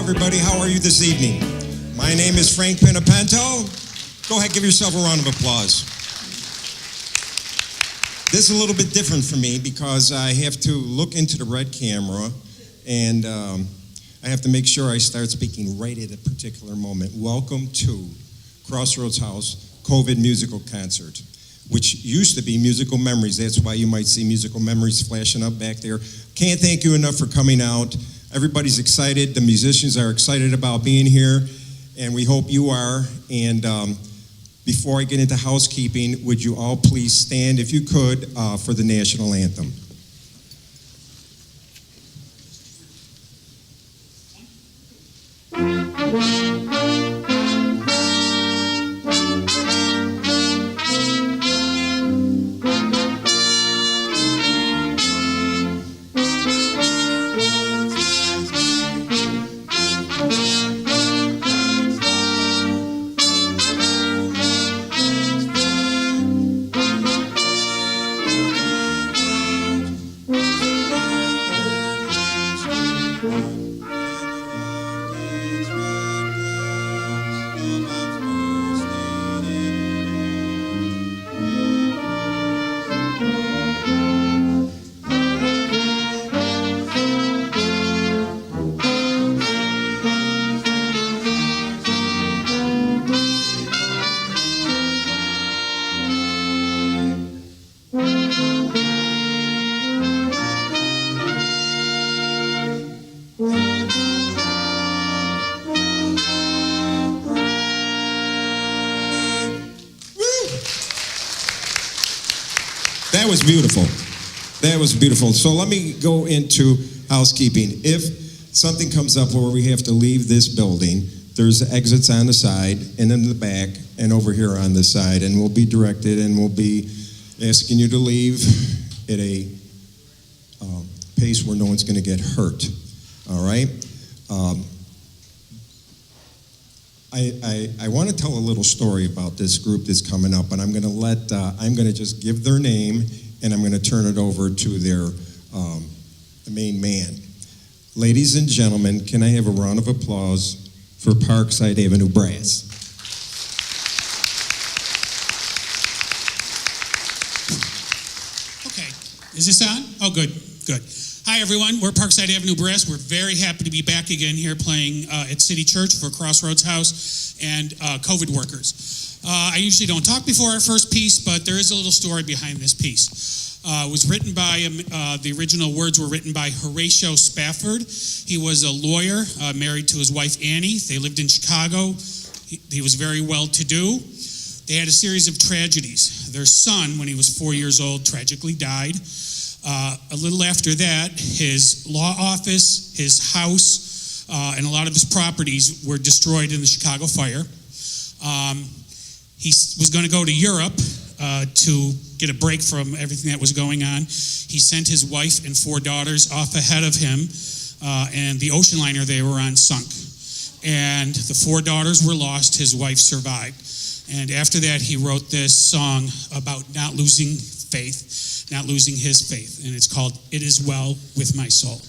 everybody. How are you this evening? My name is Frank Pinapento. Go ahead, give yourself a round of applause. This is a little bit different for me because I have to look into the red camera and I have to make sure I start speaking right at a particular moment. Welcome to Crossroads House COVID Musical Concert, which used to be Musical Memories. That's why you might see Musical Memories flashing up back there. Can't thank you enough for coming out. Everybody's excited. The musicians are excited about being here, and we hope you are. And before I get into housekeeping, would you all please stand, if you could, for the national anthem. That was beautiful. That was beautiful. So let me go into housekeeping. If something comes up where we have to leave this building, there's exits on the side and in the back and over here on the side, and we'll be directed and we'll be asking you to leave at a pace where no one's going to get hurt. All right? I want to tell a little story about this group that's coming up, and I'm going to just give their name, and I'm going to turn it over to their the main man. Ladies and gentlemen, can I have a round of applause for Parkside Avenue Brass? Okay, is this on? Oh, good. Hi, everyone. We're Parkside Avenue Brass. We're very happy to be back again here playing at City Church for Crossroads House and COVID workers. I usually don't talk before our first piece, but there is a little story behind this piece. It was written by, the original words were written by Horatio Spafford. He was a lawyer, married to his wife Annie. They lived in Chicago. He was very well-to-do. They had a series of tragedies. Their son, when he was 4 years old, tragically died. A little after that, his law office, his house, and a lot of his properties were destroyed in the Chicago fire. He was going to go to Europe to get a break from everything that was going on. He sent his wife and 4 daughters off ahead of him, and the ocean liner they were on sunk. And the 4 daughters were lost, his wife survived. And after that, he wrote this song about not losing faith, not losing his faith, and it's called It Is Well With My Soul.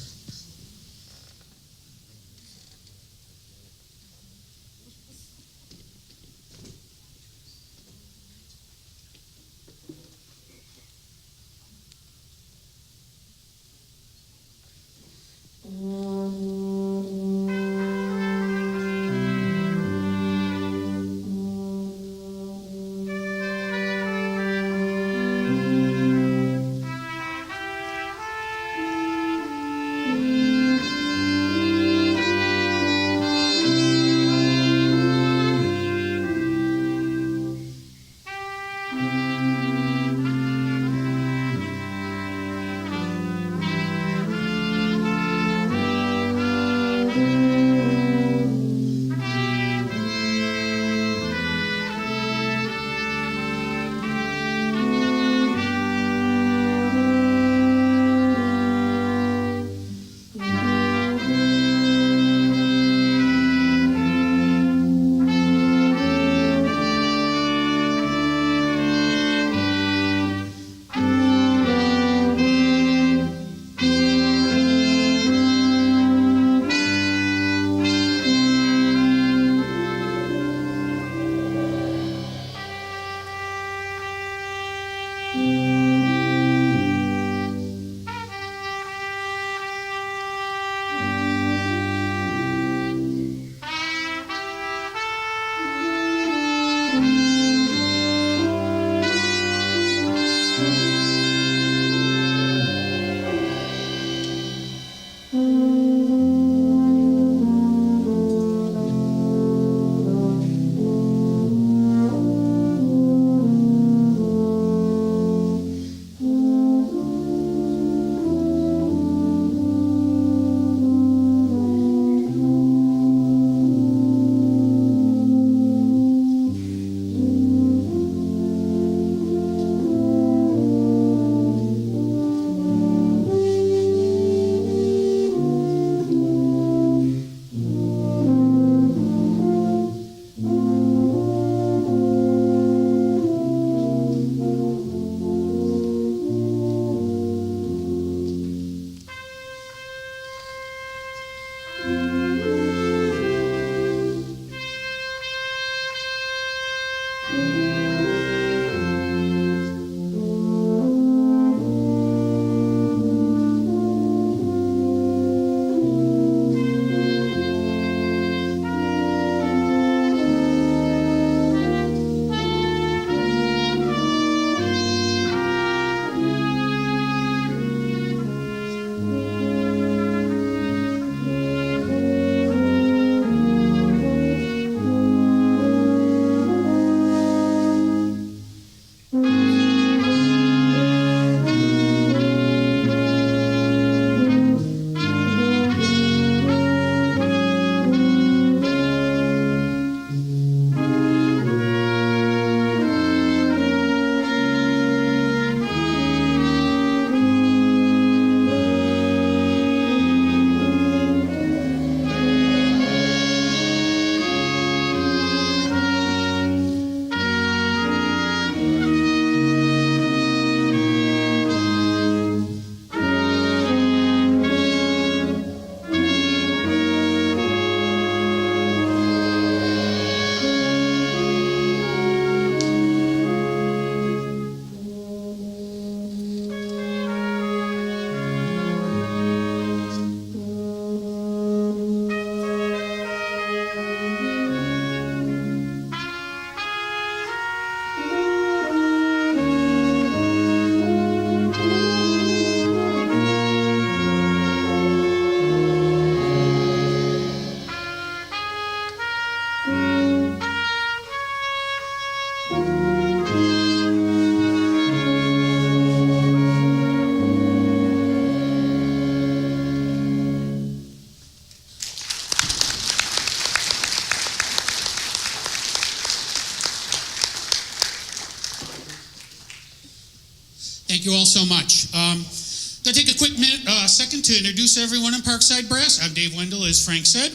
Thank you all so much. Going to take a quick second to introduce everyone in Parkside Brass. I'm Dave Wendell, as Frank said.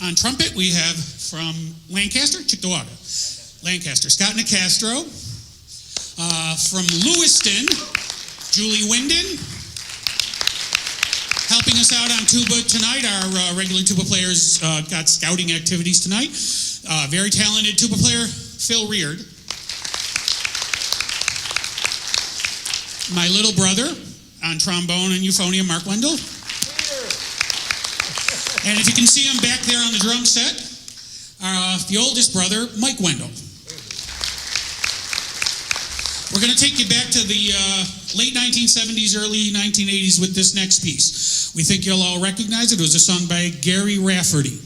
On trumpet, we have from Lancaster, Chickawaga. Lancaster, Scott Nicastro. From Lewiston, Julie Winden. Helping us out on tuba tonight, our regular tuba players got scouting activities tonight. Very talented tuba player, Phil Reard. My little brother on trombone and euphonium, Mark Wendell. And if you can see him back there on the drum set, the oldest brother, Mike Wendell. We're going to take you back to the late 1970s, early 1980s with this next piece. We think you'll all recognize it. It was a song by Gary Rafferty.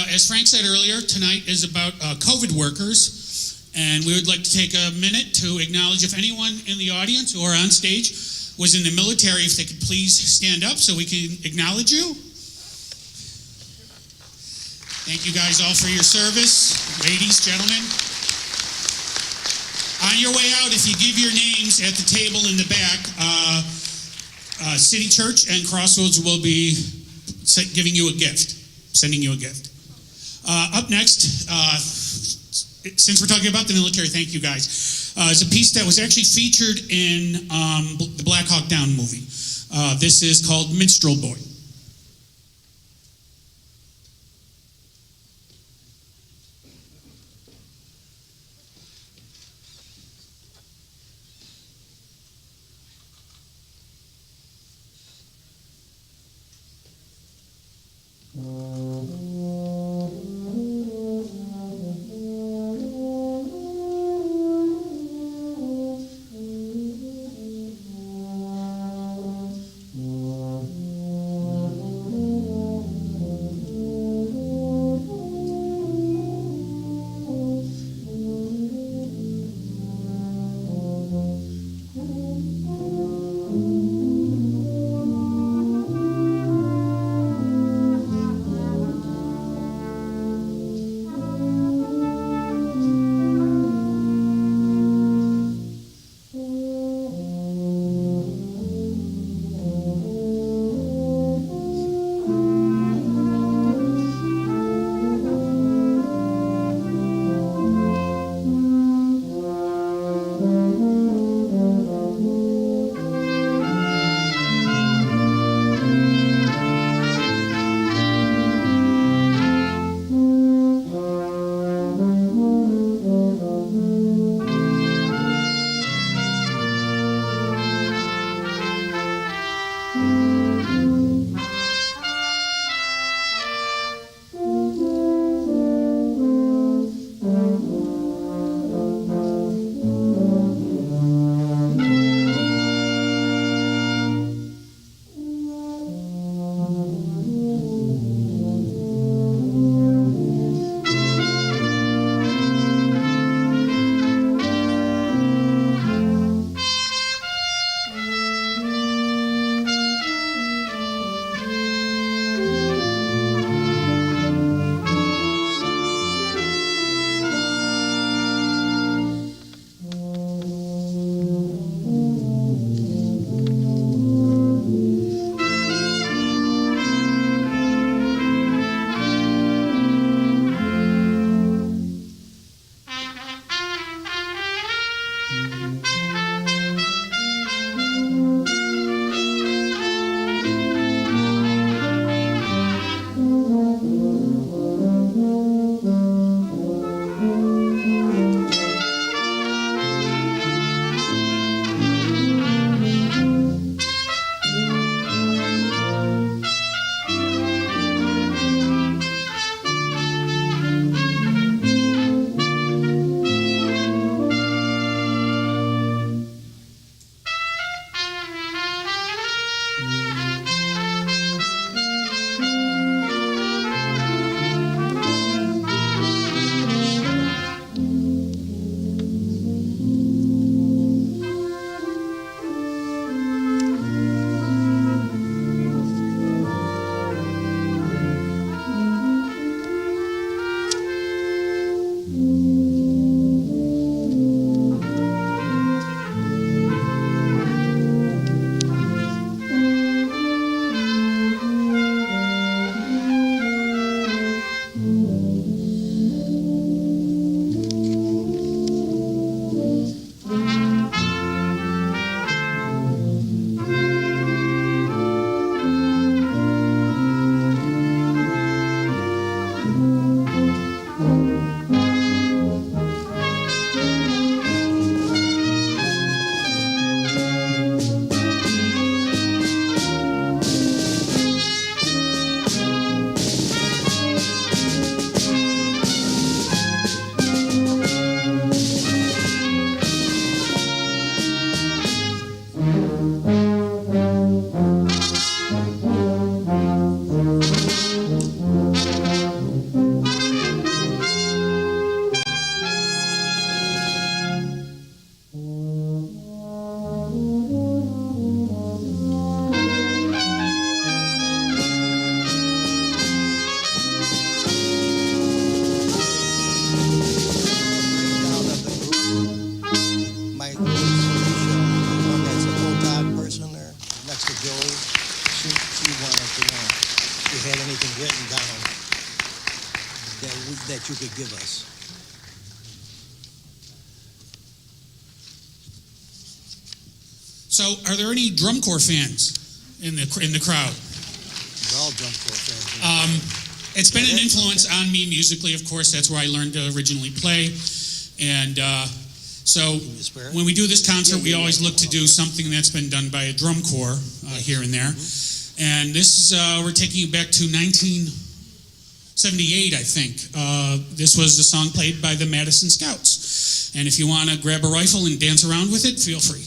as Frank said earlier, tonight is about COVID workers, and we would like to take a minute to acknowledge if anyone in the audience or on stage was in the military, if they could please stand up so we can acknowledge you. Thank you guys all for your service, ladies, gentlemen. On your way out, if you give your names at the table in the back, City Church and Crossroads will be giving you a gift, sending you a gift. Up next, since we're talking about the military, thank you guys, is a piece that was actually featured in the Black Hawk Down movie. This is called Minstrel Boy. to give us. So, are there any drum corps fans in the crowd? We're all drum corps fans. It's been an influence on me musically, of course. That's where I learned to originally play. And so when we do this concert, we always look to do something that's been done by a drum corps here and there. And this is, we're taking you back to 1978, I think. This was a song played by the Madison Scouts. And if you want to grab a rifle and dance around with it, feel free.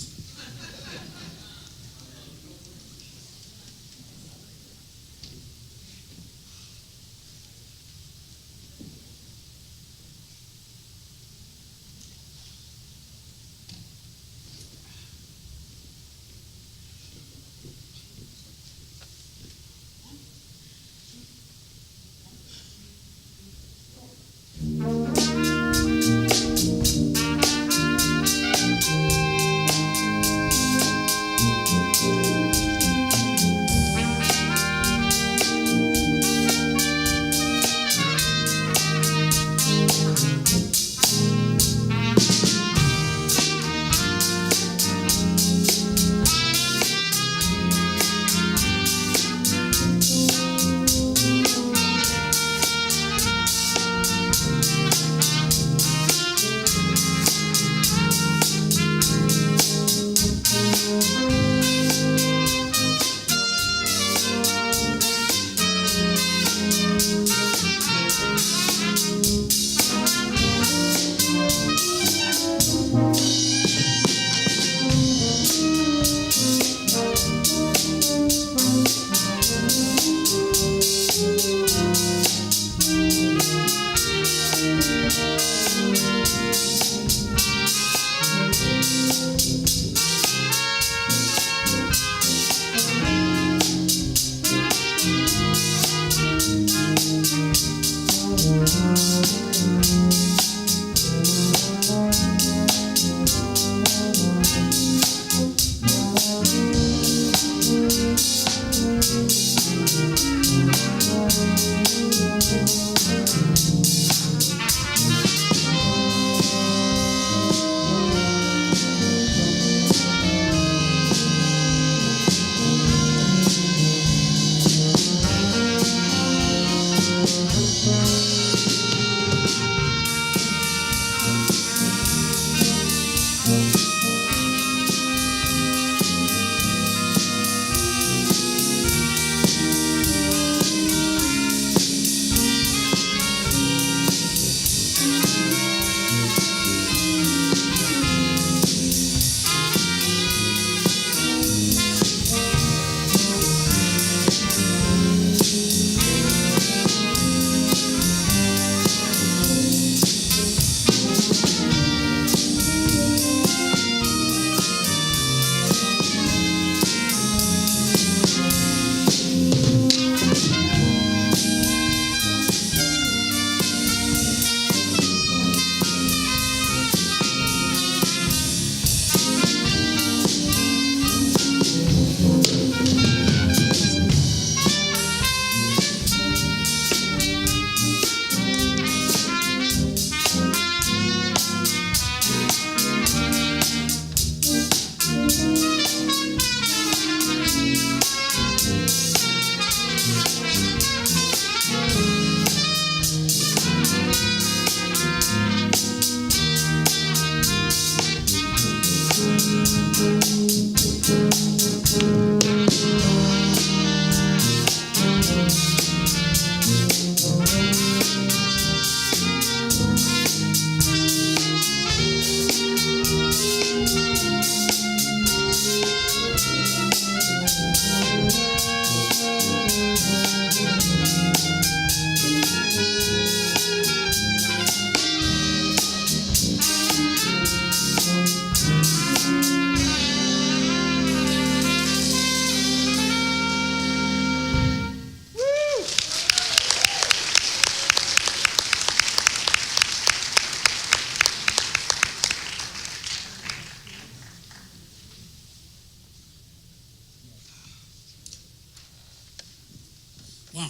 Wow,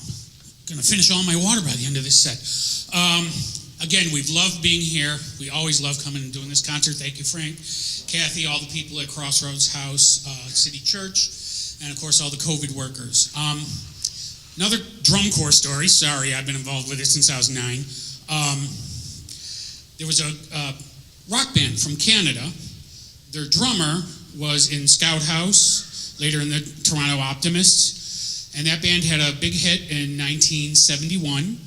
gonna finish all my water by the end of this set. Again, we've loved being here. We always love coming and doing this concert. Thank you, Frank, Kathy, all the people at Crossroads House, City Church, and of course all the COVID workers. Another drum corps story. Sorry, I've been involved with it since I was 9. There was a rock band from Canada. Their drummer was in Scout House, later in the Toronto Optimists, and that band had a big hit in 1971,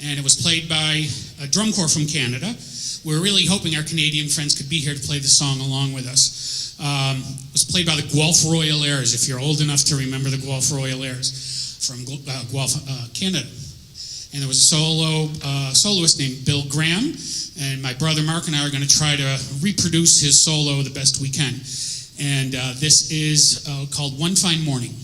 and it was played by a drum corps from Canada. We were really hoping our Canadian friends could be here to play the song along with us. It was played by the Guelph Royal Airs, if you're old enough to remember the Guelph Royal Airs from Guelph, Canada. And there was a soloist named Bill Graham, and my brother Mark and I are going to try to reproduce his solo the best we can. And this is called One Fine Morning.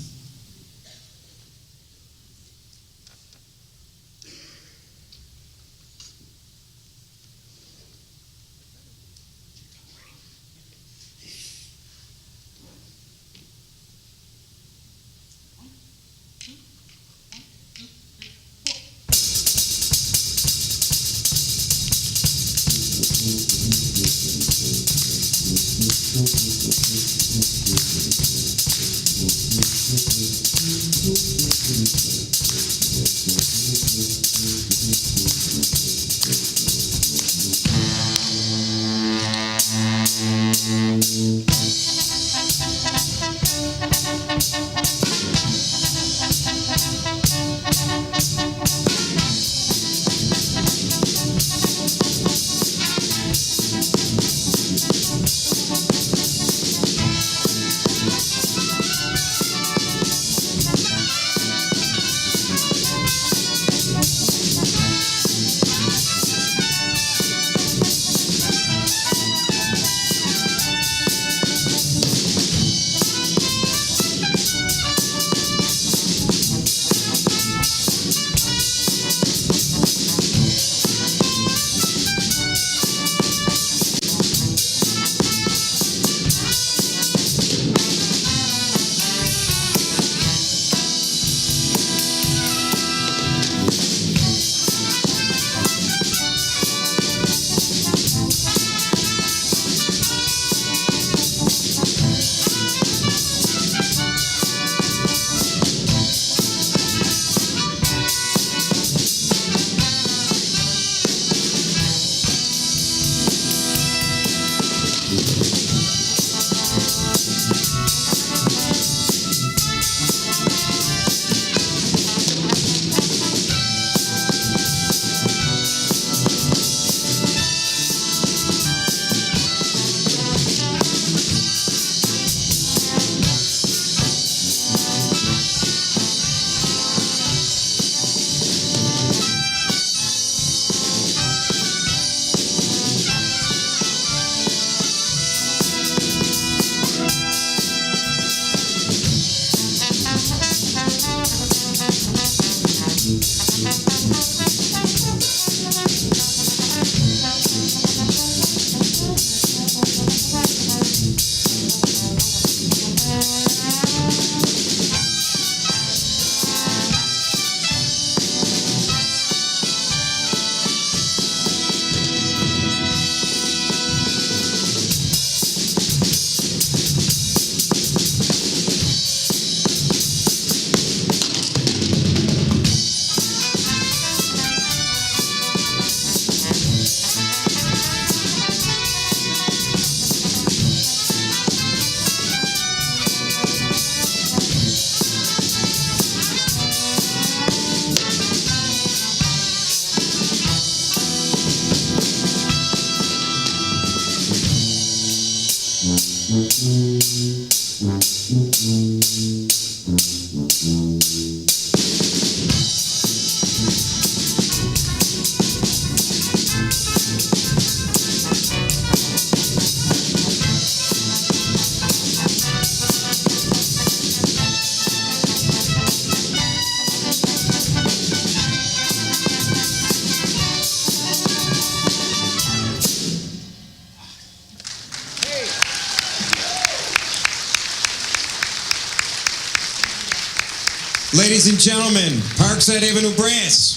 Ladies and gentlemen, Parkside Avenue Brass.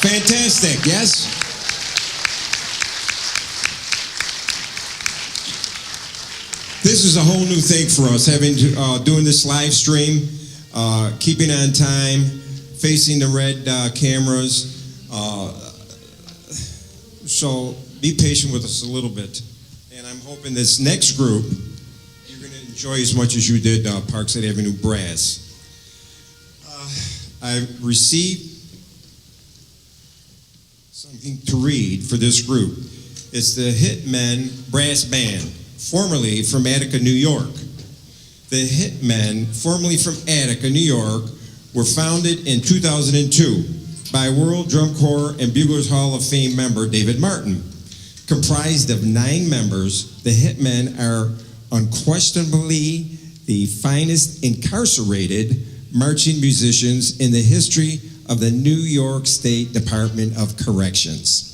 Fantastic, yes? This is a whole new thing for us, doing this live stream, keeping on time, facing the red cameras. So be patient with us a little bit. And I'm hoping this next group, you're going to enjoy as much as you did Parkside Avenue Brass. I received something to read for this group. It's the Hitmen Brass Band, formerly from Attica, New York. The Hitmen, formerly from Attica, New York, were founded in 2002 by World Drum Corps and Buglers Hall of Fame member David Martin. Comprised of 9 members, the Hitmen are unquestionably the finest incarcerated marching musicians in the history of the New York State Department of Corrections.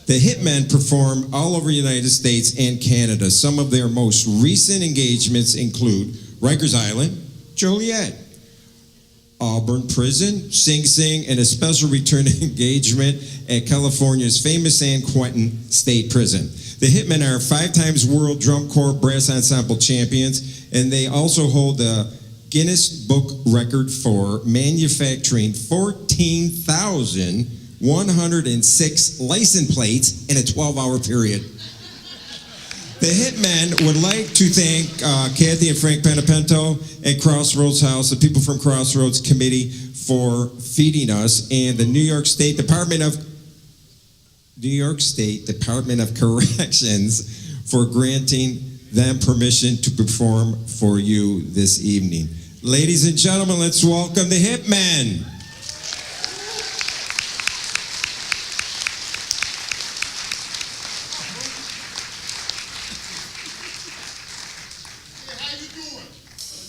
The Hitmen perform all over the United States and Canada. Some of their most recent engagements include Rikers Island, Joliet, Auburn Prison, Sing Sing, and a special return engagement at California's famous San Quentin State Prison. The Hitmen are 5 times World Drum Corps Brass Ensemble champions, and they also hold the Guinness Book record for manufacturing 14,106 license plates in a 12-hour period. The Hitmen would like to thank Kathy and Frank Panapento and Crossroads House, the people from Crossroads Committee, for feeding us, and the New York State Department of Corrections for granting them permission to perform for you this evening. Ladies and gentlemen, let's welcome the Hitmen.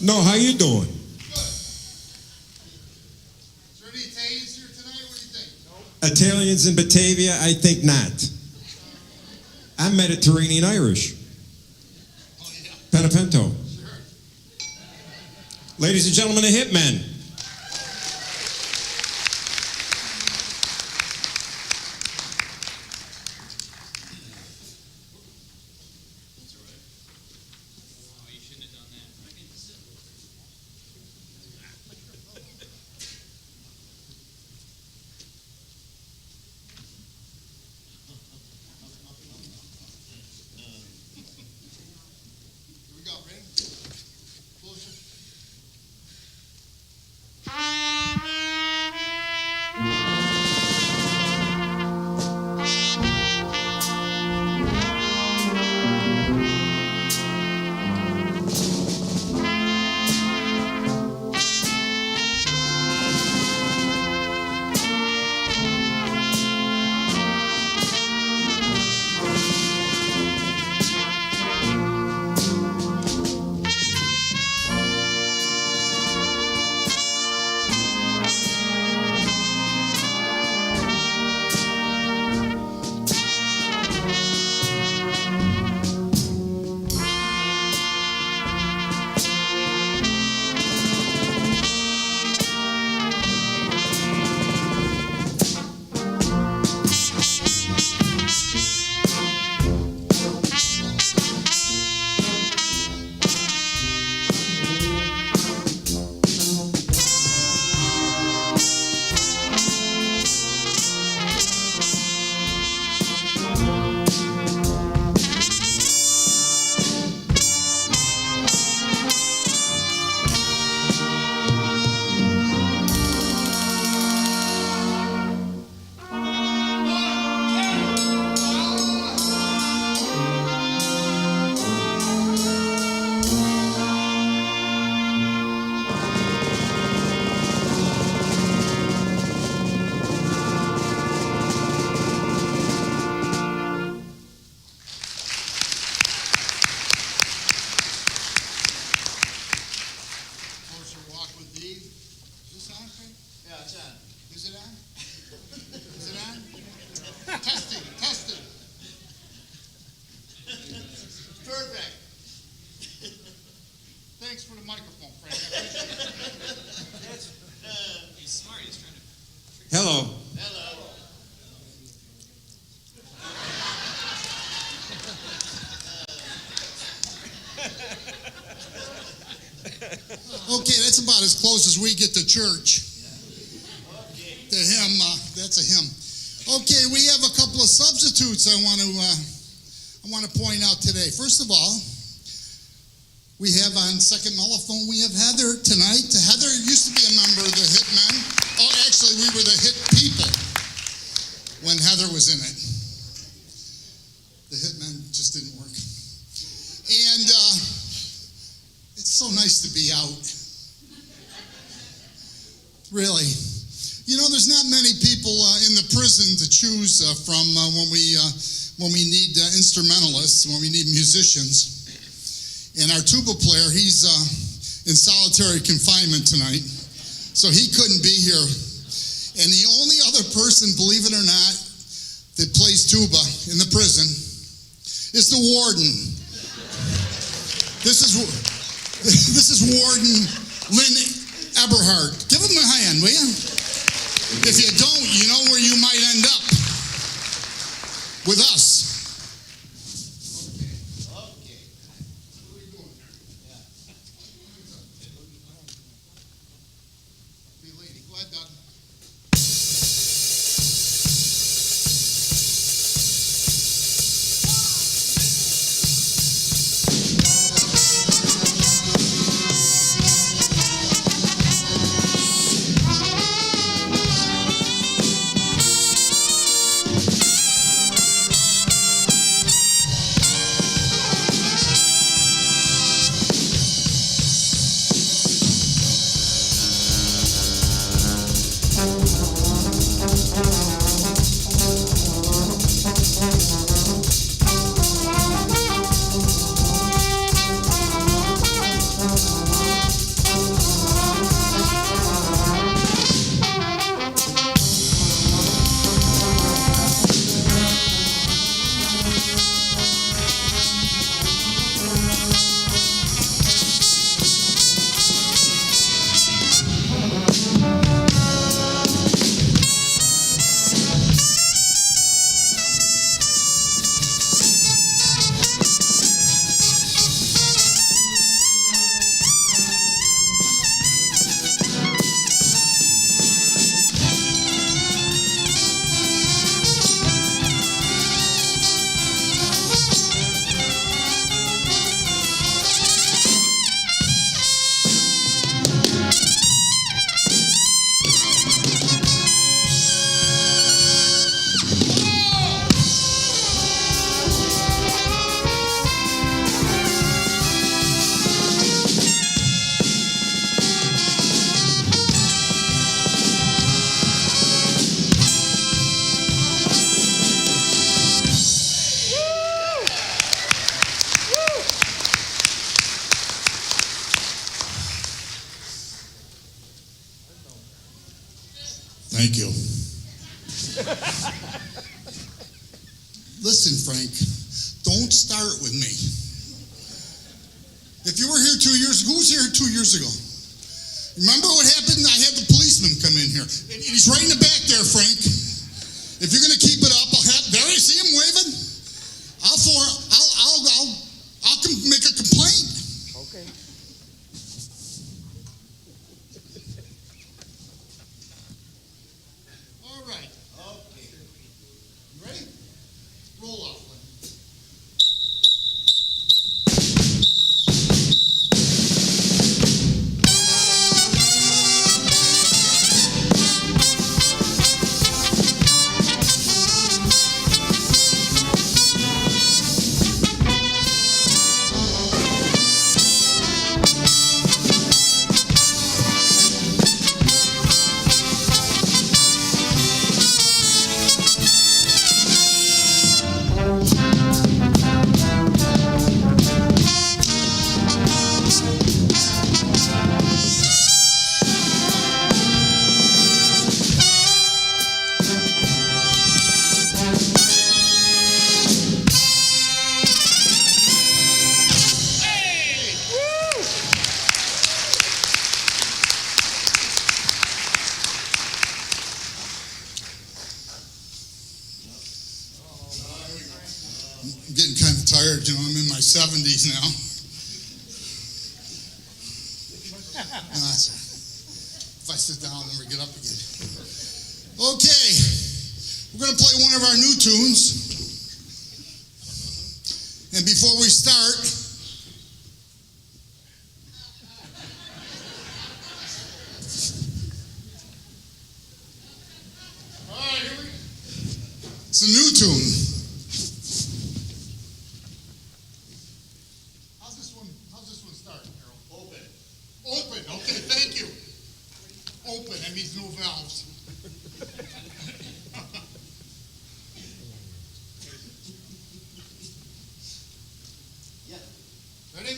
No, how you doing? Good. Is there any Italians here tonight? What do you think? Nope. Italians in Batavia? I think not. I'm Mediterranean Irish. Oh, yeah. Panapento. Sure. Ladies and gentlemen, the Hitmen. Here we go. Ready? Closer. Thanks for the microphone, Frank. I appreciate it. He's smart. He's trying to. Hello. Hello. Okay, that's about as close as we get to church. The hymn, that's a hymn. Okay, we have a couple of substitutes I want to point out today. First of all, we have on second mellophone, we have Heather tonight. Heather used to be a member of the Hitmen. Oh, actually, we were the Hit People when Heather was in it. The Hitmen just didn't work. And it's so nice to be out. Really. You know, there's not many people in the prison to choose from when we need instrumentalists, when we need musicians. And our tuba player, he's in solitary confinement tonight, so he couldn't be here. And the only other person, believe it or not, that plays tuba in the prison is the warden. This is Warden Lynn Eberhard. Give him a hand, will you? If you don't, you know where you might end up. With us. Thank you. Listen, Frank, don't start with me. If you were here 2 years ago, who was here 2 years ago? Remember what happened? I had the policeman come in here. And he's right in the back there, Frank. If you're going to keep it up, there I see him waving. I'll make a complaint. Okay. All right. Okay. You ready? Roll off. I'm getting kind of tired, I'm in my 70s now. If I sit down, I'll never get up again. Okay, we're going to play one of our new tunes. And before we start, all right, here we go. It's a new tune. How's this one start, Harold? Open, okay, thank you. Open, that means no valves. Ready?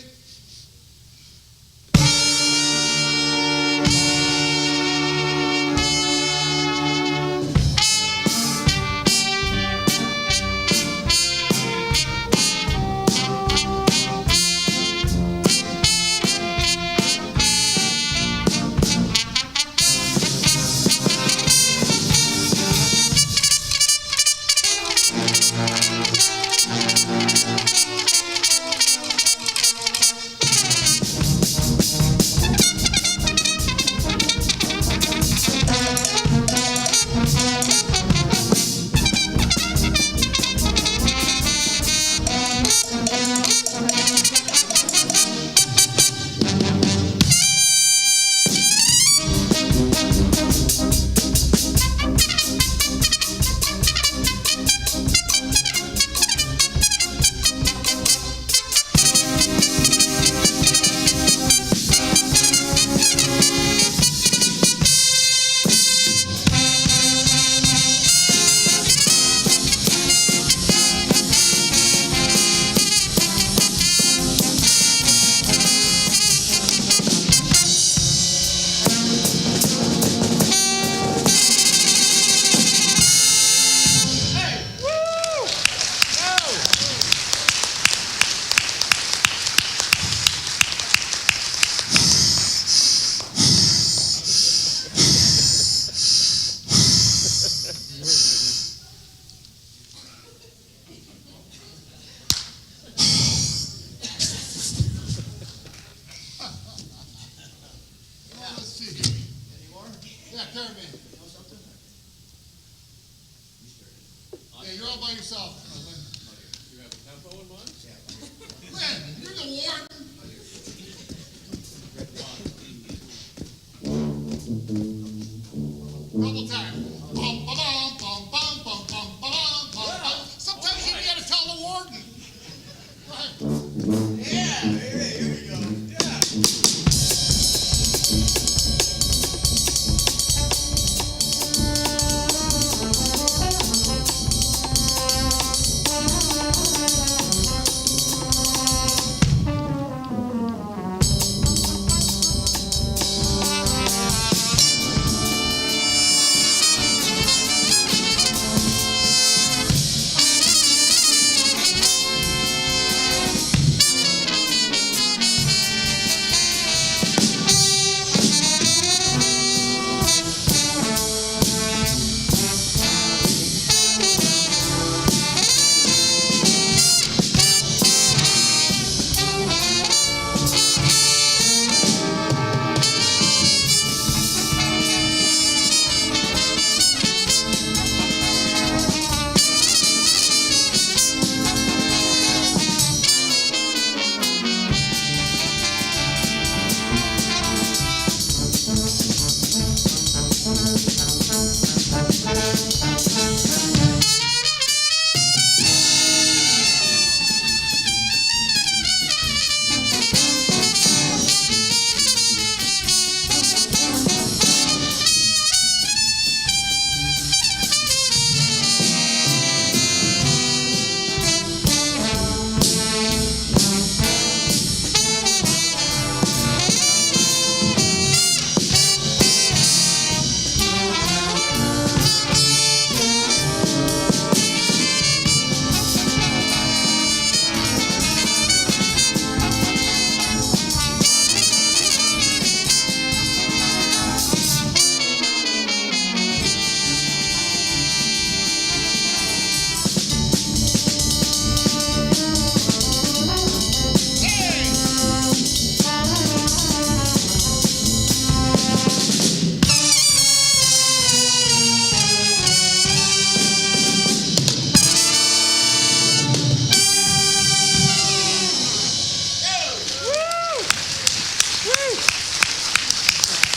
Yeah, you're all by yourself. You have a tempo in mind? Lynn, you're the warden. Double time. Bum, ba-bum, bum, bum, bum, bum, ba-bum, bum, bum. Sometimes you gotta tell the warden. Right. Yeah, here we go. Yeah.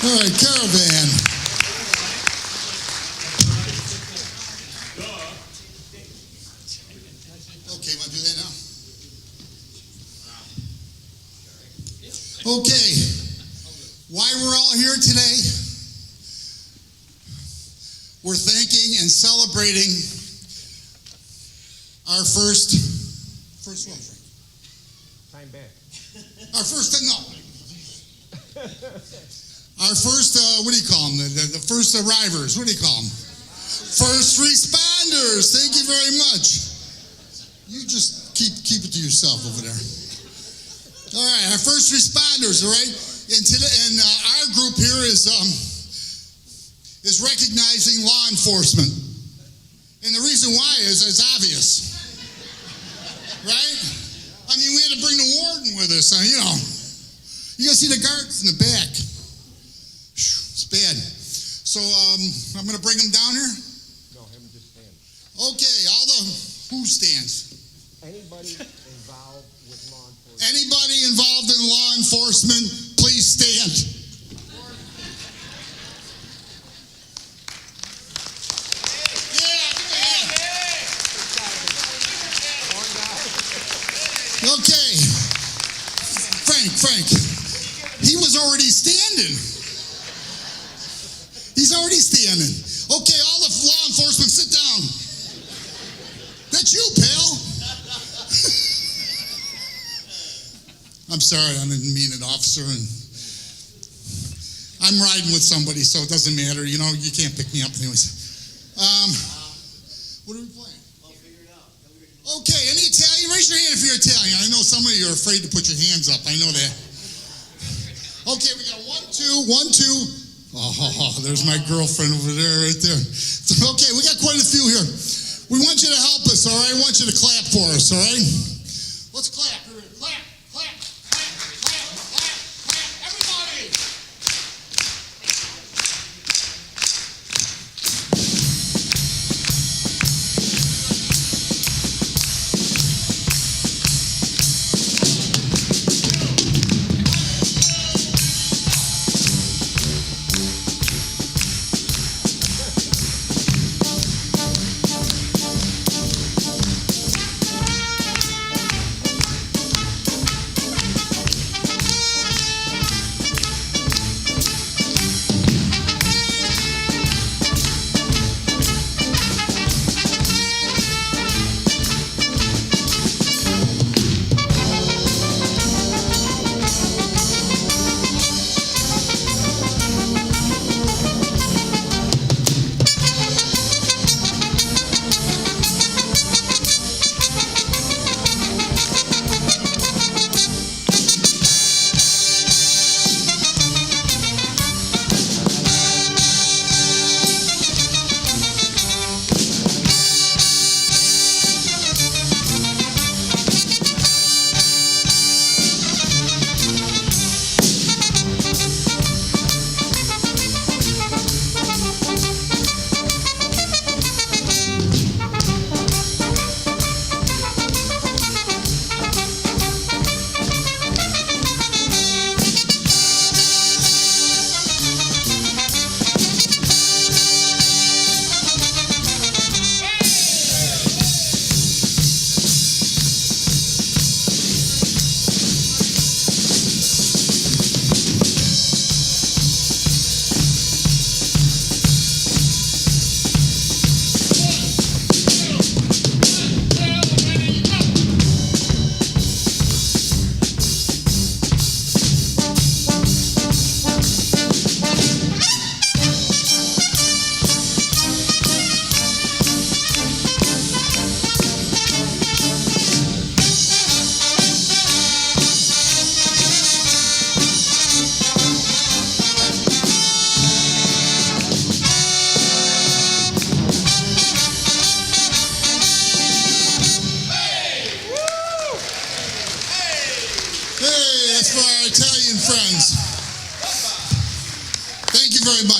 All right, Caravan. Okay, want to do that now? Okay, why we're all here today? We're thanking and celebrating our first one, Frank. Time back. Our first, no. Our first, what do you call them? The first arrivers, what do you call them? First responders, thank you very much. You just keep it to yourself over there. All right, our first responders, all right? And our group here is recognizing law enforcement. And the reason why is obvious. Right? I mean, we had to bring the warden with us, you know. You gotta see the guards in the back. It's bad. So I'm gonna bring them down here. No, have him just stand. Okay, who stands? Anybody involved with law enforcement? Anybody involved in law enforcement, please stand. Okay. Frank. He was already standing. He's already standing. Okay, all the law enforcement, sit down. That's you, pal. I'm sorry, I didn't mean it, officer. And I'm riding with somebody, so it doesn't matter. You know, you can't pick me up anyways. What are we playing? I'll figure it out. Okay, any Italian? Raise your hand if you're Italian. I know some of you are afraid to put your hands up. I know that. Okay, we got 1, 2, 1, 2. Oh, there's my girlfriend over there, right there. Okay, we got quite a few here. We want you to help us, all right? I want you to clap for us, all right? Let's clap. Clap, clap, clap, clap, clap, clap. Everybody!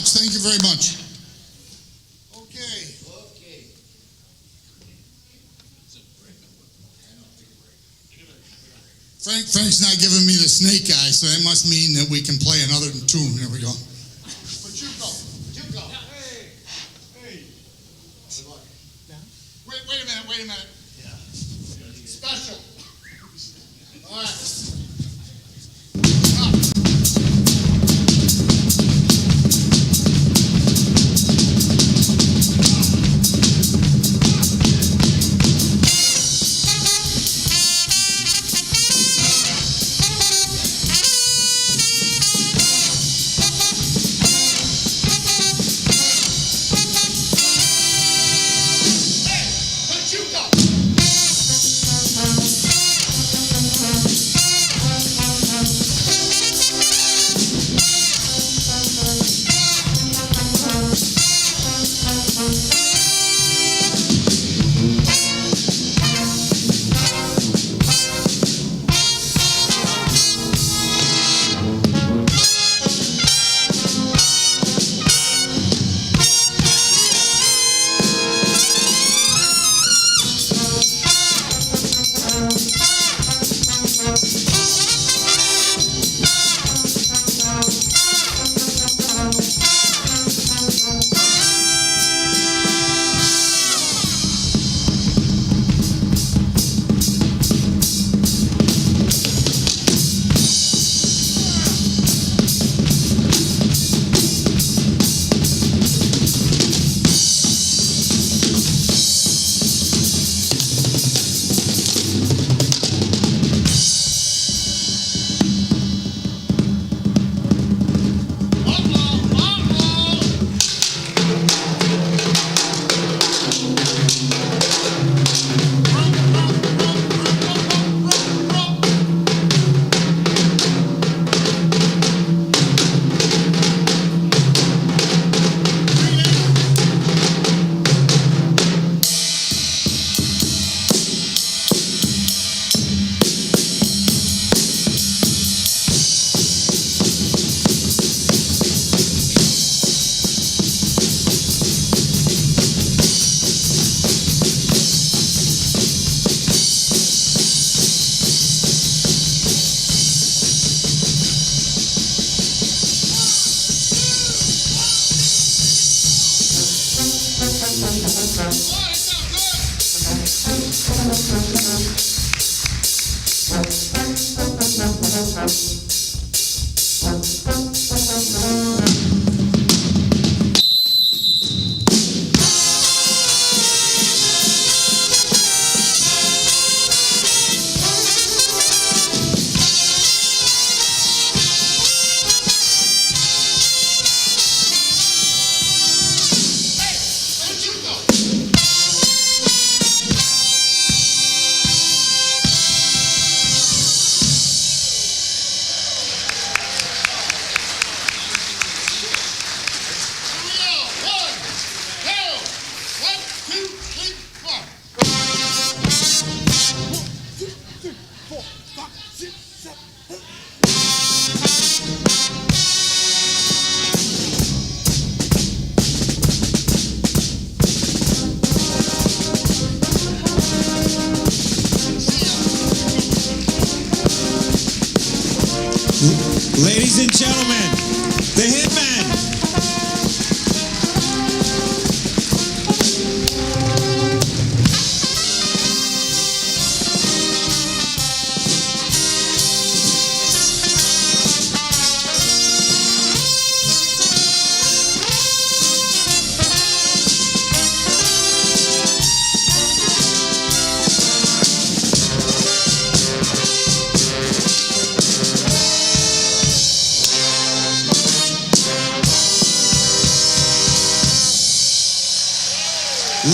Thank you very much. Okay. Frank's not giving me the snake eye, so that must mean that we can play another tune. There we go. All right. Ladies and gentlemen, the Hitmen.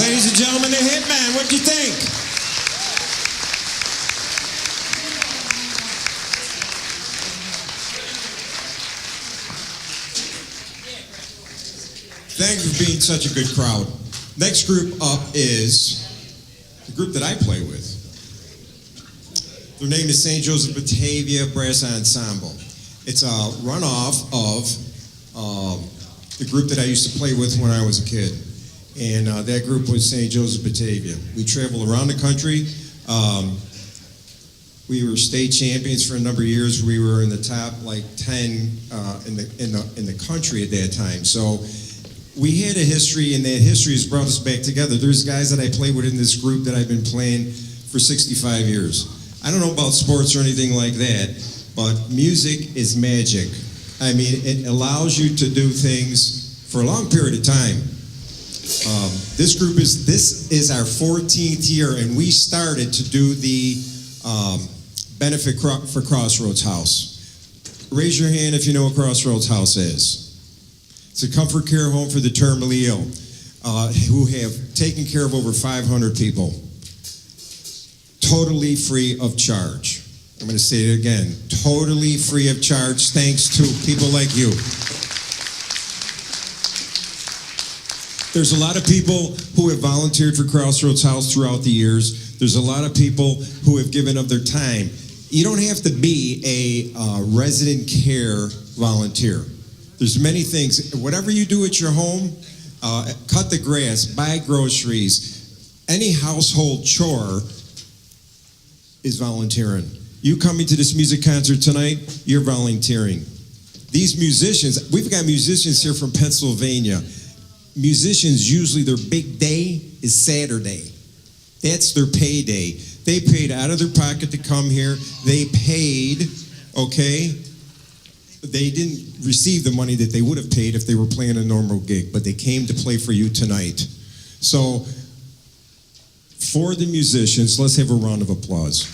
Ladies and gentlemen, the Hitman, what'd you think? Thank you for being such a good crowd. Next group up is the group that I play with. Their name is St. Joseph Batavia Brass Ensemble. It's a runoff of the group that I used to play with when I was a kid. And that group was St. Joseph Batavia. We traveled around the country. We were state champions for a number of years. We were in the top 10 in the country at that time. So we had a history, and that history has brought us back together. There's guys that I play with in this group that I've been playing for 65 years. I don't know about sports or anything like that, but music is magic. I mean, it allows you to do things for a long period of time. This is our 14th year, and we started to do the benefit for Crossroads House. Raise your hand if you know what Crossroads House is. It's a comfort care home for the terminally ill, who have taken care of over 500 people. Totally free of charge. I'm going to say it again. Totally free of charge, thanks to people like you. There's a lot of people who have volunteered for Crossroads House throughout the years. There's a lot of people who have given up their time. You don't have to be a resident care volunteer. There's many things. Whatever you do at your home, cut the grass, buy groceries, any household chore is volunteering. You coming to this music concert tonight, you're volunteering. These musicians, we've got musicians here from Pennsylvania. Musicians, usually their big day is Saturday. That's their payday. They paid out of their pocket to come here. They paid, okay? They didn't receive the money that they would have paid if they were playing a normal gig, but they came to play for you tonight. So, for the musicians, let's have a round of applause.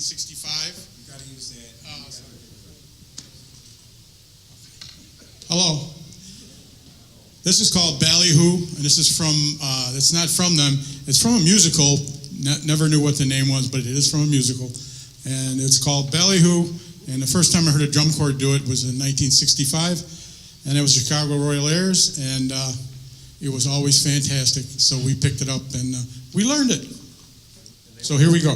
1965. You got to use that. Hello. This is called Ballyhoo, and this is from, it's not from them, it's from a musical. Never knew what the name was, but it is from a musical. And it's called Ballyhoo, and the first time I heard a drum corps do it was in 1965, and it was Chicago Royal Airs, and it was always fantastic. So we picked it up, and we learned it. So here we go.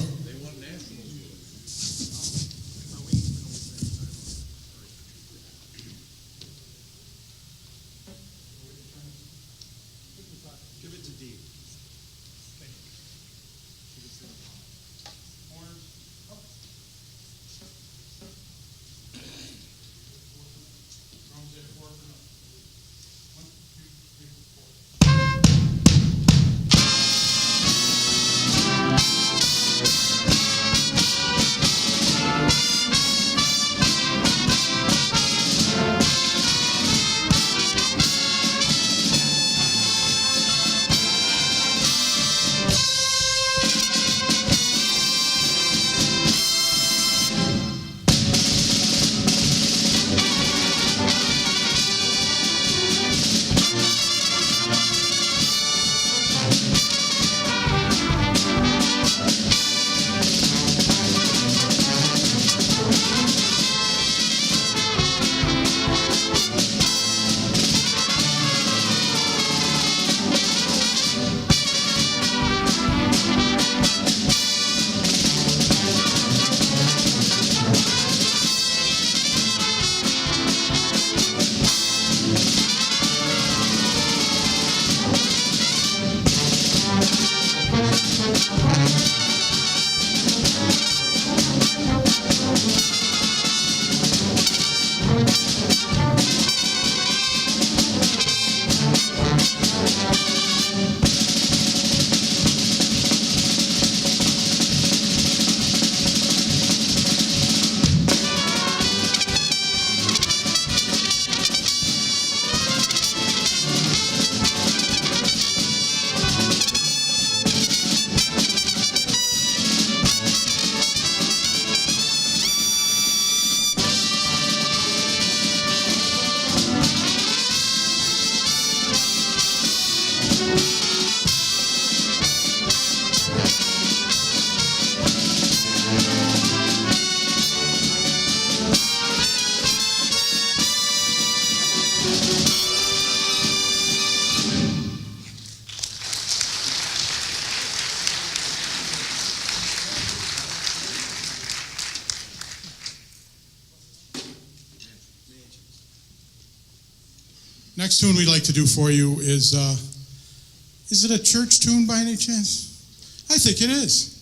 Next tune we'd like to do for you is it a church tune by any chance? I think it is.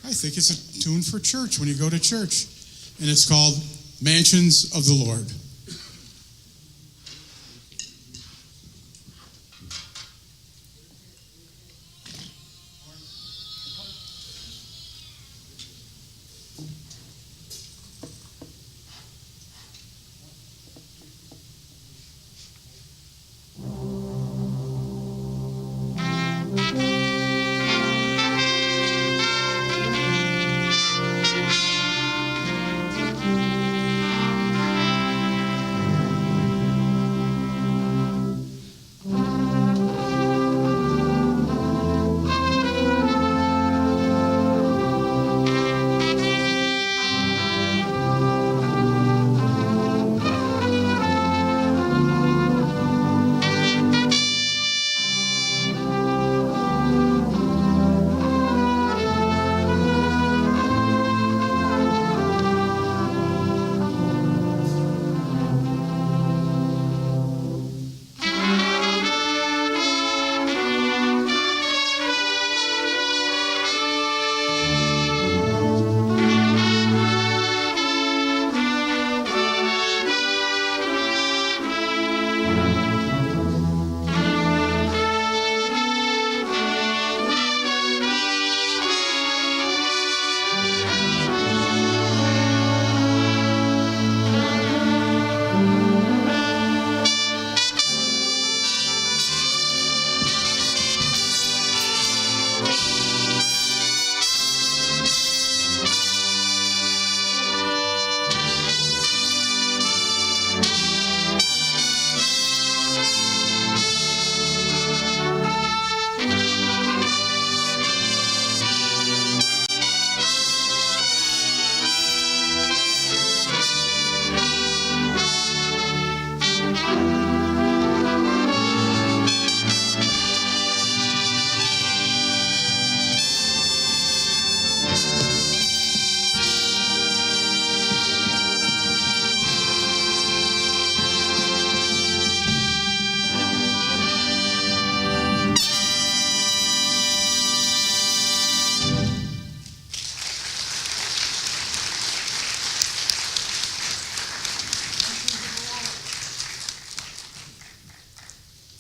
I think it's a tune for church when you go to church. And it's called Mansions of the Lord.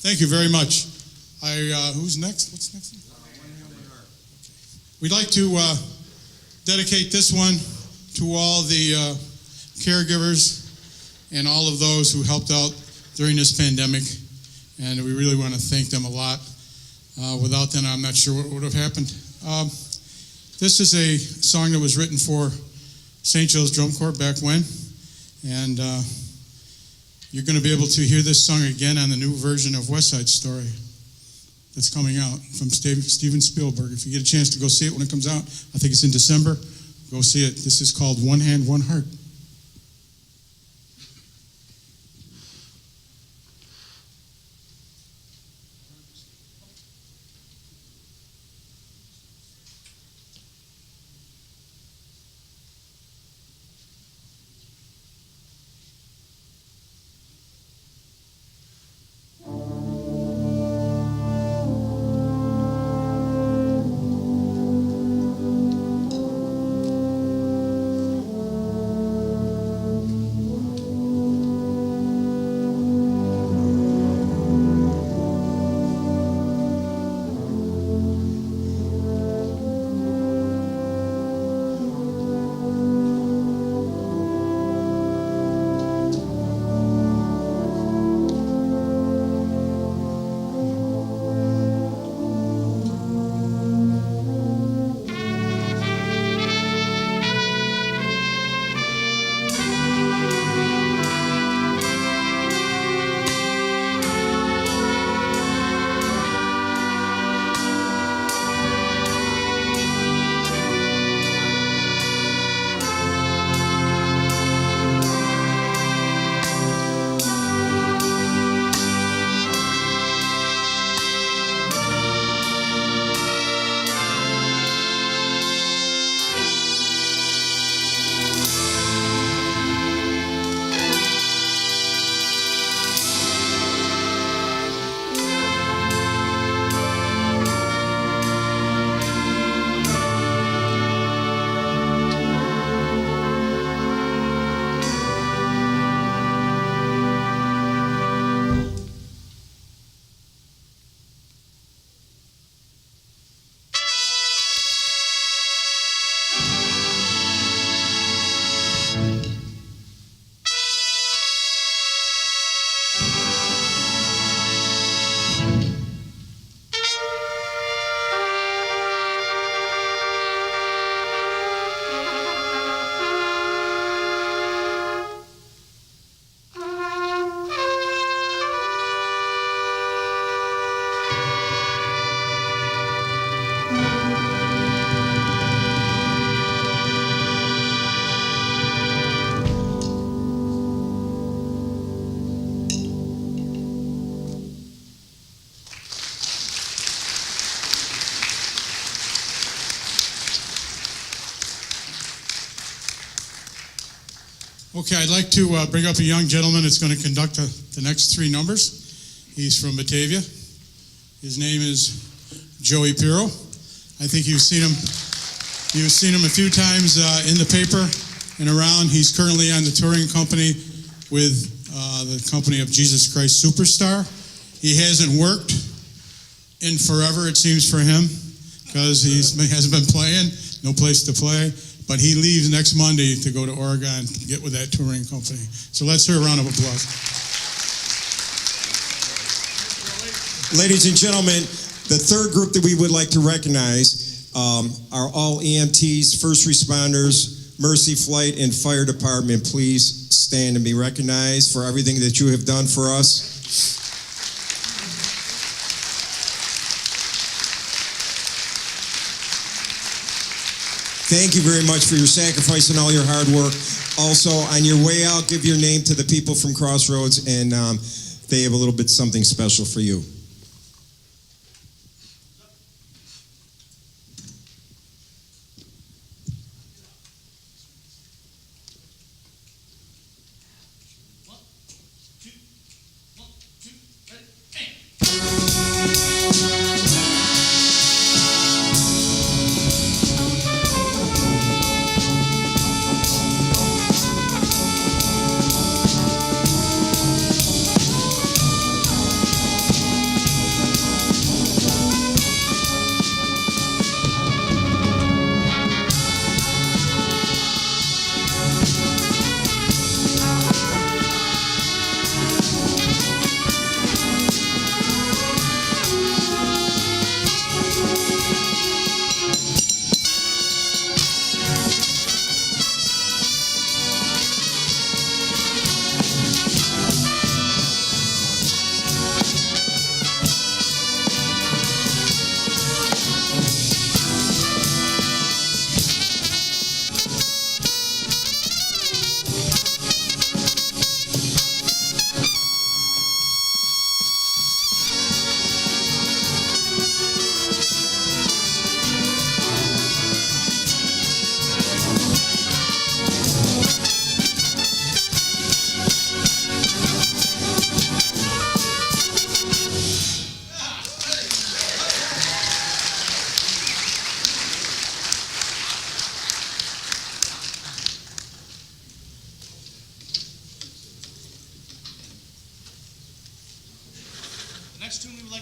Thank you very much. Who's next? What's next? We'd like to dedicate this one to all the caregivers and all of those who helped out during this pandemic, and we really want to thank them a lot. Without them, I'm not sure what would have happened. This is a song that was written for St. Joe's Drum Corps back when, and you're going to be able to hear this song again on the new version of West Side Story that's coming out from Steven Spielberg. If you get a chance to go see it when it comes out, I think it's in December, go see it. This is called One Hand, One Heart. Okay, I'd like to bring up a young gentleman that's going to conduct the next three numbers. He's from Batavia. His name is Joey Pirro. I think you've seen him. You've seen him a few times in the paper and around. He's currently on the touring company with the company of Jesus Christ Superstar. He hasn't worked in forever, it seems, for him, because he hasn't been playing, no place to play. But he leaves next Monday to go to Oregon to get with that touring company. So let's hear a round of applause. Ladies and gentlemen, the third group that we would like to recognize are all EMTs, first responders, Mercy Flight, and Fire Department. Please stand and be recognized for everything that you have done for us. Thank you very much for your sacrifice and all your hard work. Also, on your way out, give your name to the people from Crossroads, and they have a little bit something special for you.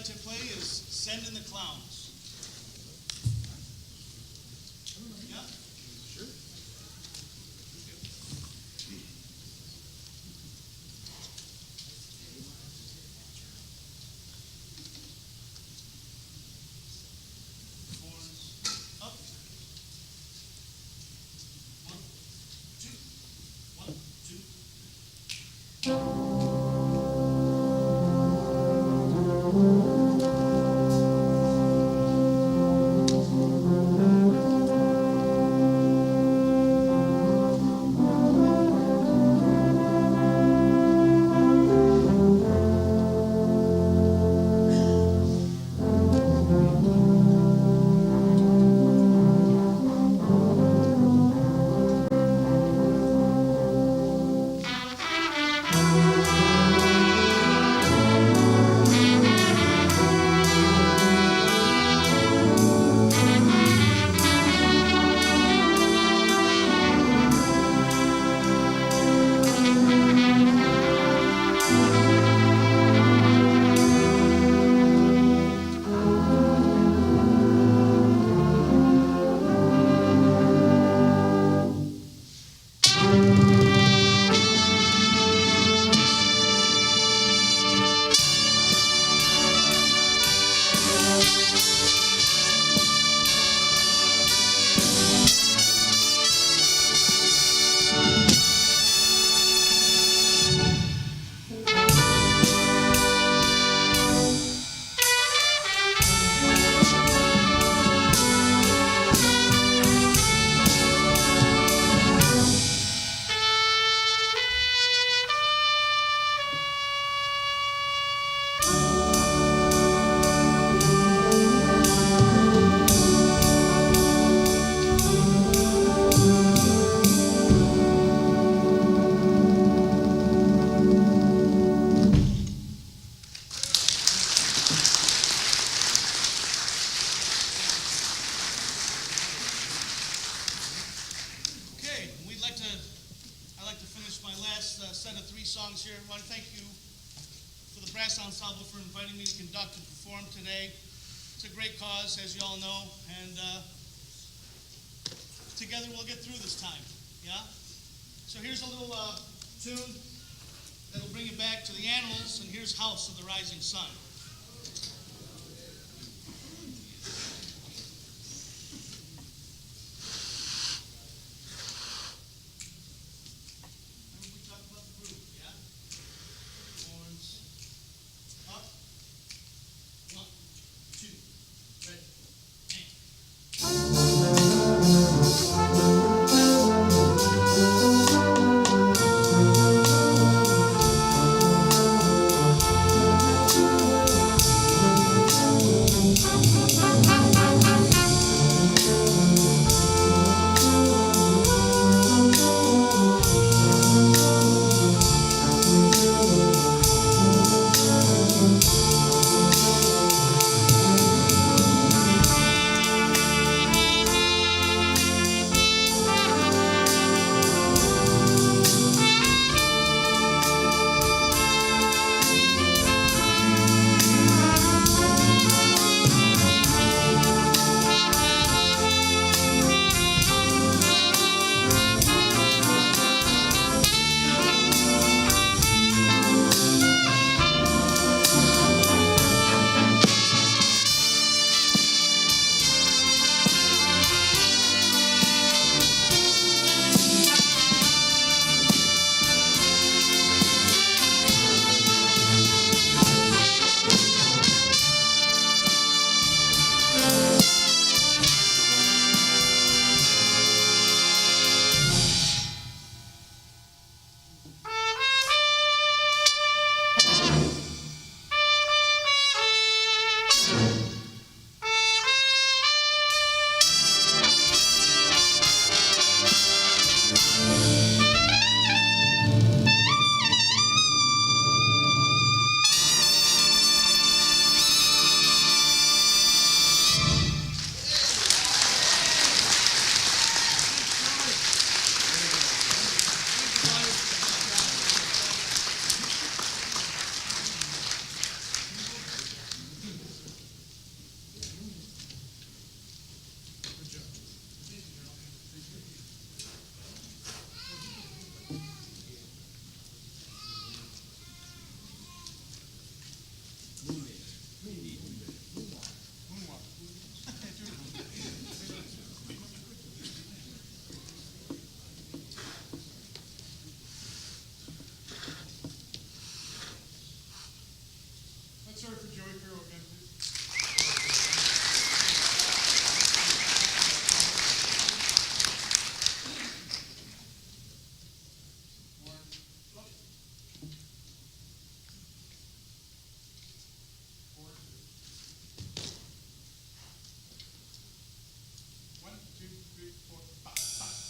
to play is Send in the Clowns. Yeah? Sure. Horns up. 1, 2, 1, 2. Songs here. I want to thank you for the brass ensemble for inviting me to conduct and perform today. It's a great cause, as you all know, and together we'll get through this time. Yeah. So here's a little tune that'll bring you back to the animals, and here's House of the Rising Sun. hero again, please. One, two, three, four, five.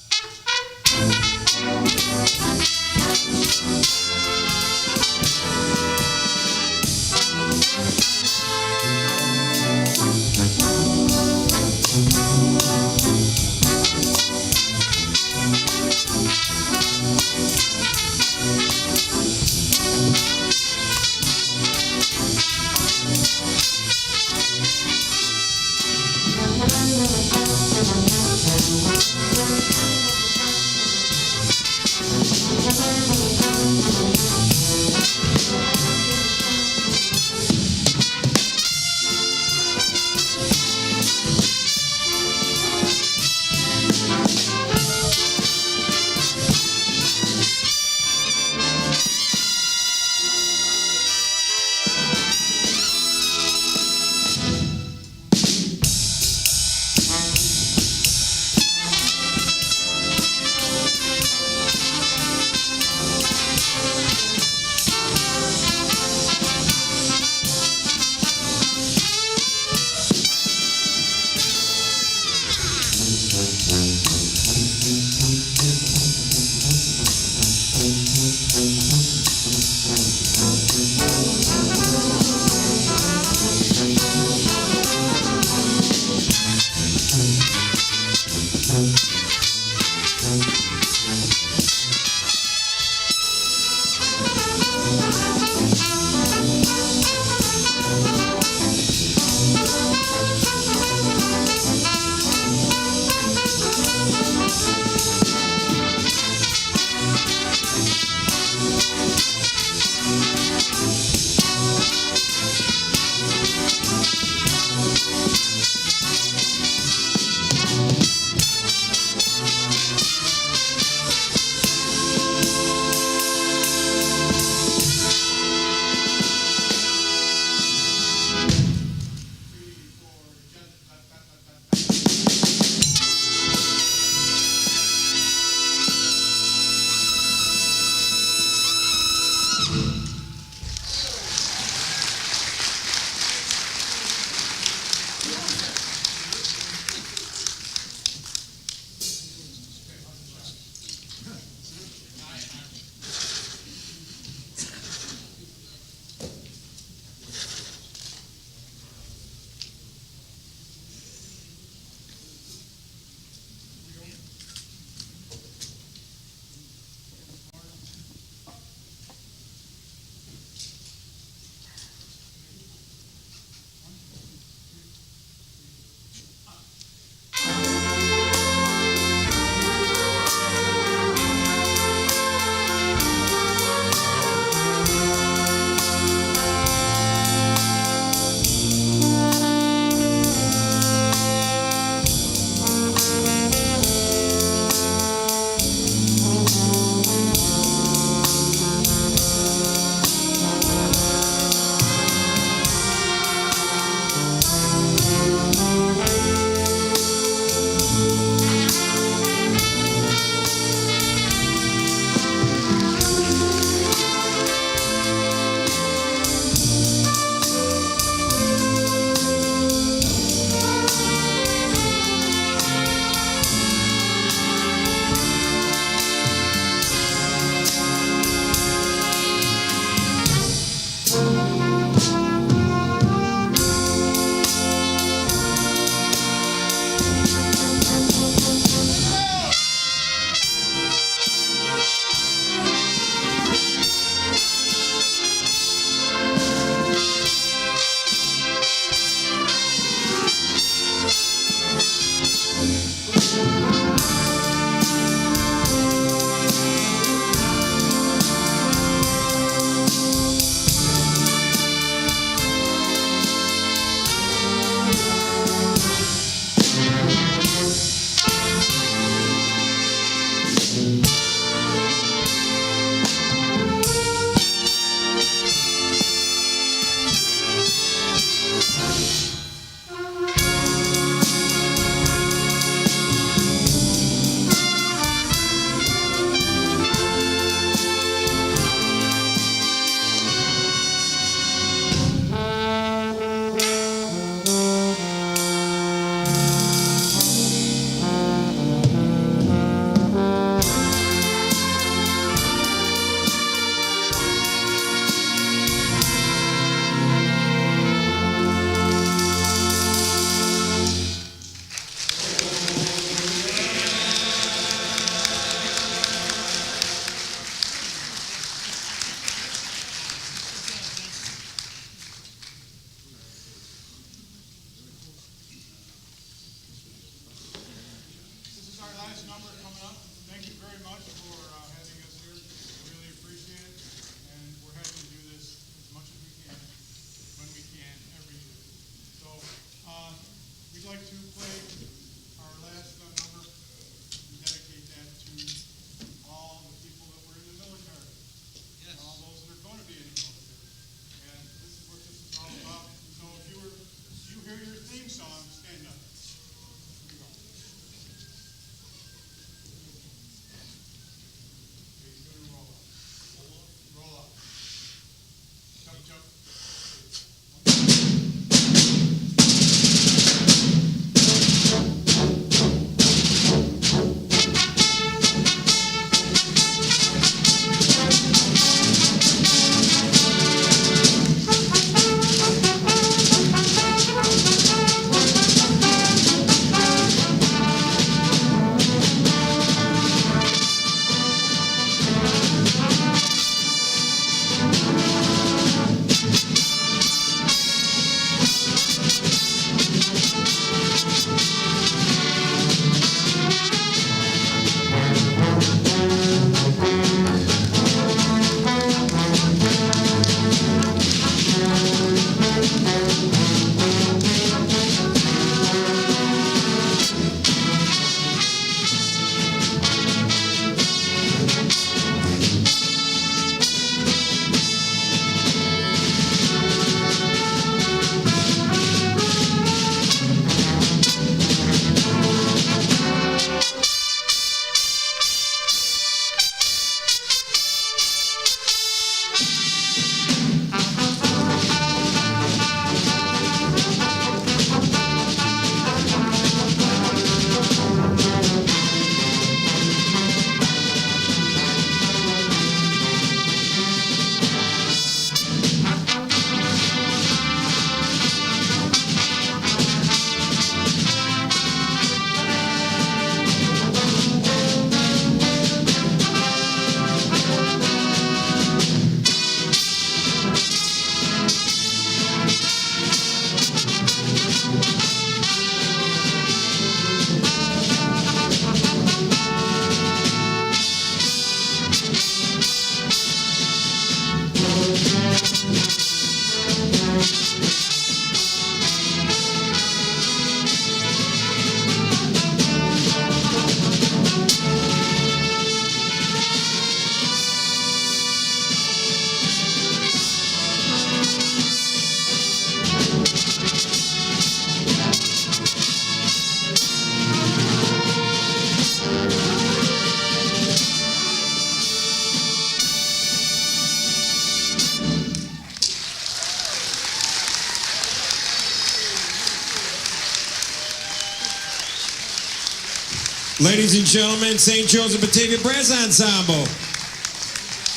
Ladies and gentlemen, St. Joseph Batavia Brass Ensemble.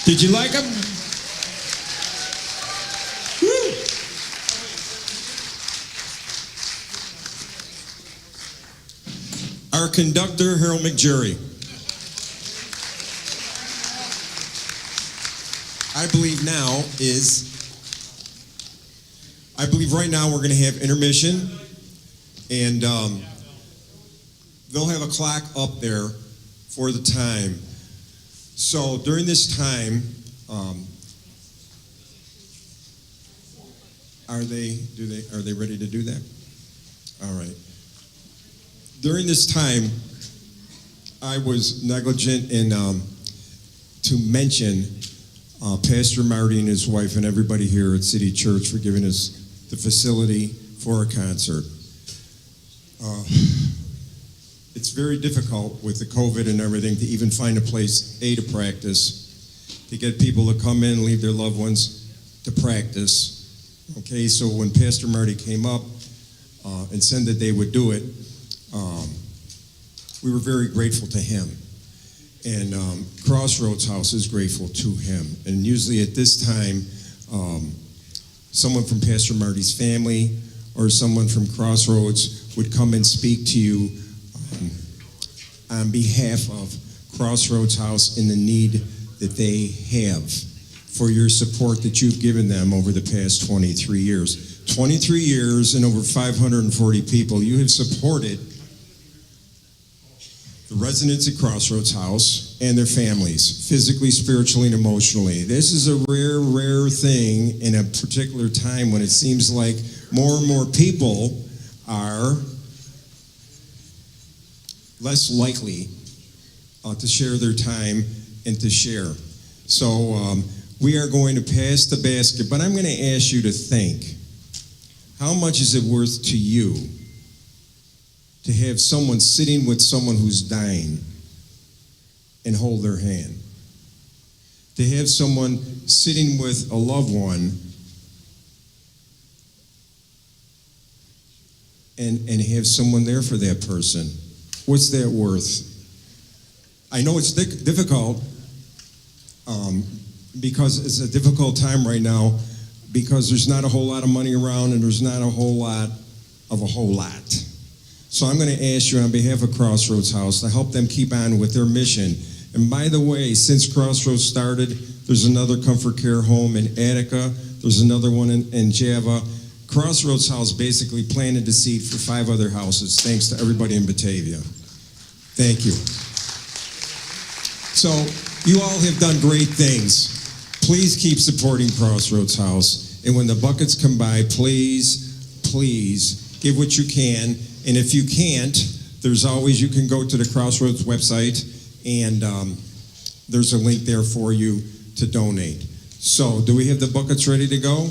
Did you like them? Woo! Our conductor, Harold McJury. I believe right now we're going to have intermission, and they'll have a clock up there for the time. So during this time, are they ready to do that? All right. During this time, I was negligent in to mention Pastor Marty and his wife and everybody here at City Church for giving us the facility for a concert. It's very difficult with the COVID and everything to even find a place, to practice, to get people to come in, leave their loved ones to practice. Okay, so when Pastor Marty came up and said that they would do it, we were very grateful to him. And Crossroads House is grateful to him. And usually at this time, someone from Pastor Marty's family or someone from Crossroads would come and speak to you on behalf of Crossroads House in the need that they have for your support that you've given them over the past 23 years. 23 years and over 540 people, you have supported the residents at Crossroads House and their families, physically, spiritually, and emotionally. This is a rare, rare thing in a particular time when it seems like more and more people are less likely to share their time and to share. So we are going to pass the basket, but I'm going to ask you to think, how much is it worth to you to have someone sitting with someone who's dying and hold their hand? To have someone sitting with a loved one and have someone there for that person. What's that worth? I know it's difficult because it's a difficult time right now because there's not a whole lot of money around and there's not a whole lot of a whole lot. So I'm going to ask you on behalf of Crossroads House to help them keep on with their mission. And by the way, since Crossroads started, there's another Comfort Care home in Attica. There's another one in Java. Crossroads House basically planted the seed for 5 other houses, thanks to everybody in Batavia. Thank you. So you all have done great things. Please keep supporting Crossroads House. And when the buckets come by, please, please give what you can. And if you can't, there's always, you can go to the Crossroads website and there's a link there for you to donate. So do we have the buckets ready to go?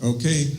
Okay.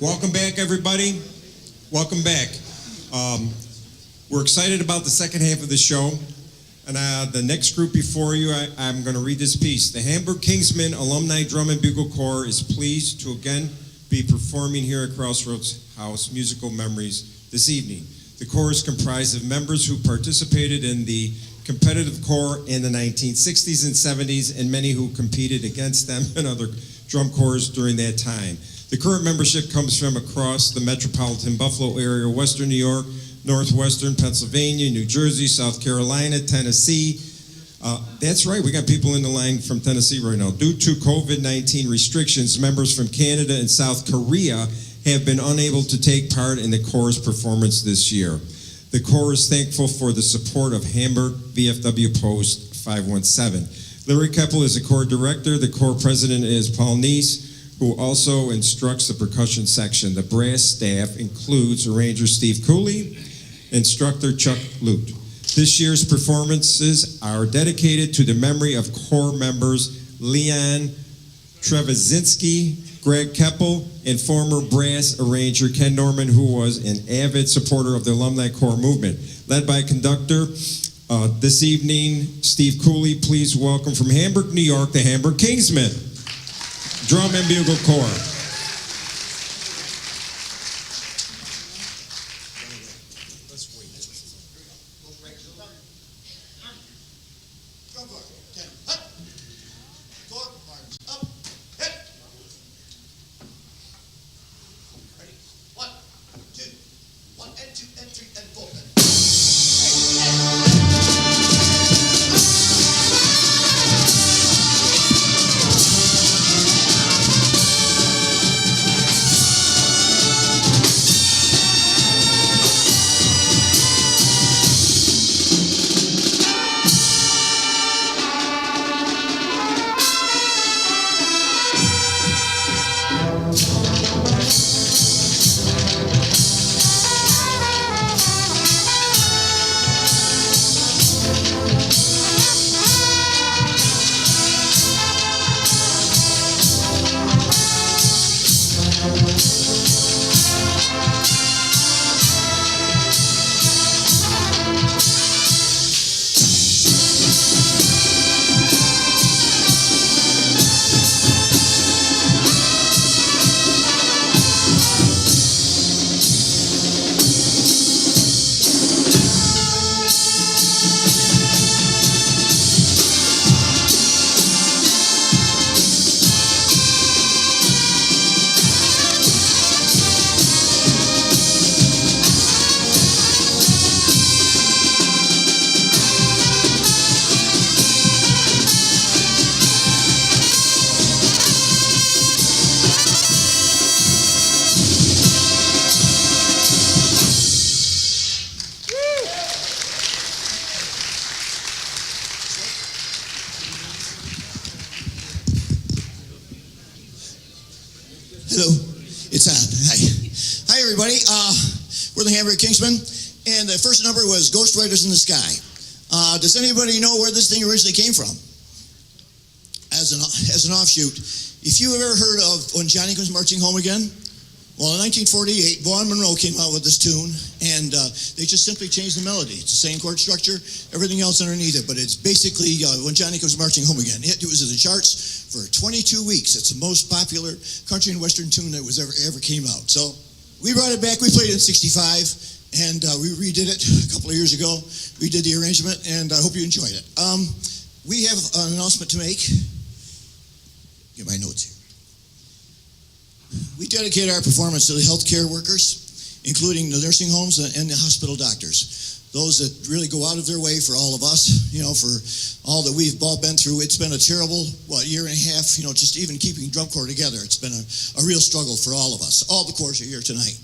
Welcome back, everybody. Welcome back. We're excited about the second half of the show. And the next group before you, I'm going to read this piece. The Hamburg Kingsman Alumni Drum and Bugle Corps is pleased to again be performing here at Crossroads House Musical Memories this evening. The corps is comprised of members who participated in the competitive corps in the 1960s and 70s, and many who competed against them and other drum corps during that time. The current membership comes from across the metropolitan Buffalo area, Western New York, Northwestern Pennsylvania, New Jersey, South Carolina, Tennessee. That's right, we got people in the line from Tennessee right now. Due to COVID-19 restrictions, members from Canada and South Korea have been unable to take part in the Corps' performance this year. The Corps is thankful for the support of Hamburg VFW Post 517. Larry Keppel is the Corps Director. The Corps President is Paul Neese, who also instructs the percussion section. The brass staff includes arranger Steve Cooley, instructor Chuck Lute. This year's performances are dedicated to the memory of Corps members Leon Trevizinski, Greg Keppel, and former brass arranger Ken Norman, who was an avid supporter of the Alumni Corps movement. Led by conductor this evening, Steve Cooley, please welcome from Hamburg, New York, the Hamburg Kingsmen Drum and Bugle Corps. Hello, it's on. Hi everybody. We're the Hamburg Kingsmen, and the first number was Ghost Riders in the Sky. Does anybody know where this thing originally came from? As an offshoot, if you ever heard of When Johnny Comes Marching Home Again, well, in 1948, Vaughn Monroe came out with this tune, and they just simply changed the melody. It's the same chord structure, everything else underneath it, but it's basically When Johnny Comes Marching Home Again. It was in the charts for 22 weeks. It's the most popular country and western tune that was ever came out. So we brought it back. We played it in '65, and we redid it a couple of years ago. We did the arrangement, and I hope you enjoyed it. We have an announcement to make. Get my notes here. We dedicate our performance to the healthcare workers, including the nursing homes and the hospital doctors. Those that really go out of their way for all of us, for all that we've all been through. It's been a terrible, year and a half, just even keeping drum corps together. It's been a real struggle for all of us. All the corps are here tonight.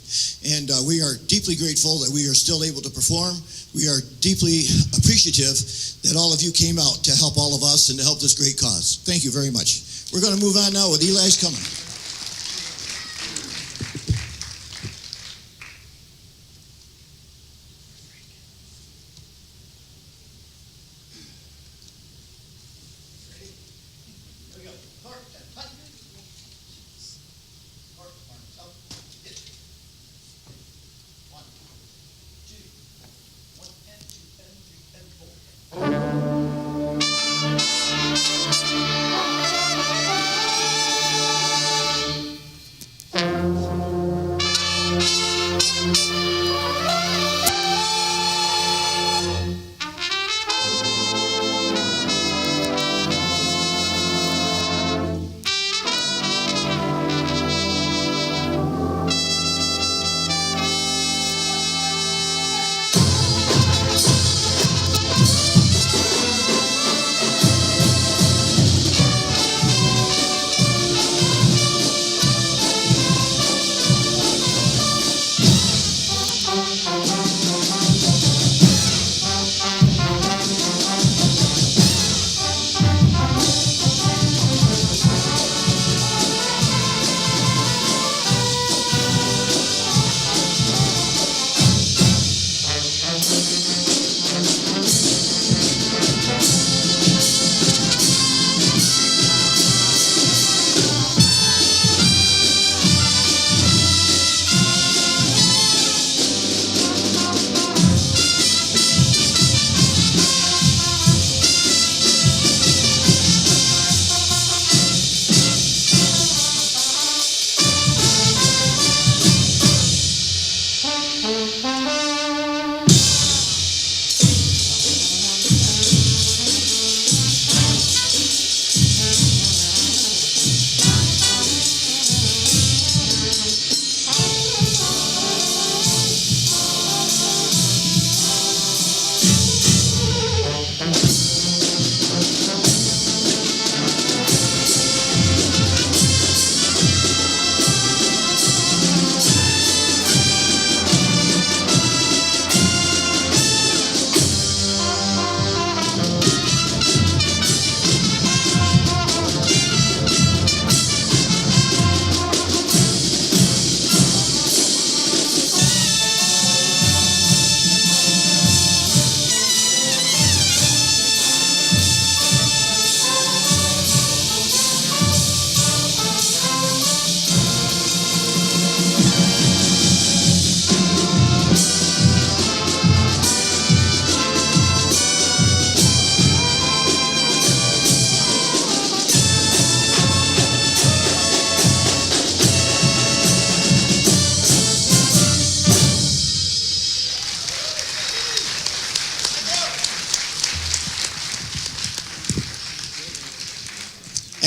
And we are deeply grateful that we are still able to perform. We are deeply appreciative that all of you came out to help all of us and to help this great cause. Thank you very much. We're going to move on now with Eli's Coming. Here we go.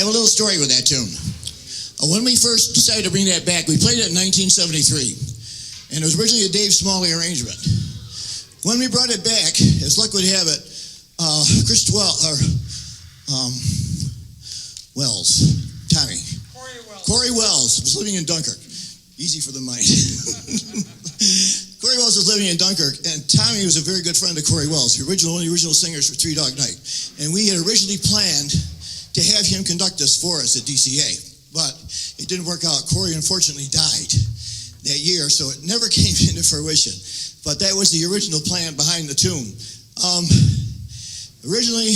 have a little story with that tune. When we first decided to bring that back, we played it in 1973, and it was originally a Dave Smalley arrangement. When we brought it back, as luck would have it, Tommy. Corey Wells was living in Dunkirk. Easy for the mind. Corey Wells was living in Dunkirk, and Tommy was a very good friend of Corey Wells, one of the original singers for Three Dog Night. And we had originally planned to have him conduct us for us at DCA, but it didn't work out. Corey unfortunately died that year, so it never came into fruition. But that was the original plan behind the tune. Originally,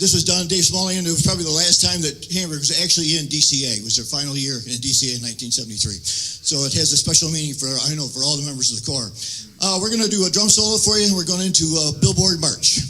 this was done, Dave Smalley, and it was probably the last time that Hamburg was actually in DCA. It was their final year in DCA in 1973. So it has a special meaning for all the members of the Corps. We're going to do a drum solo for you, and we're going into Billboard March.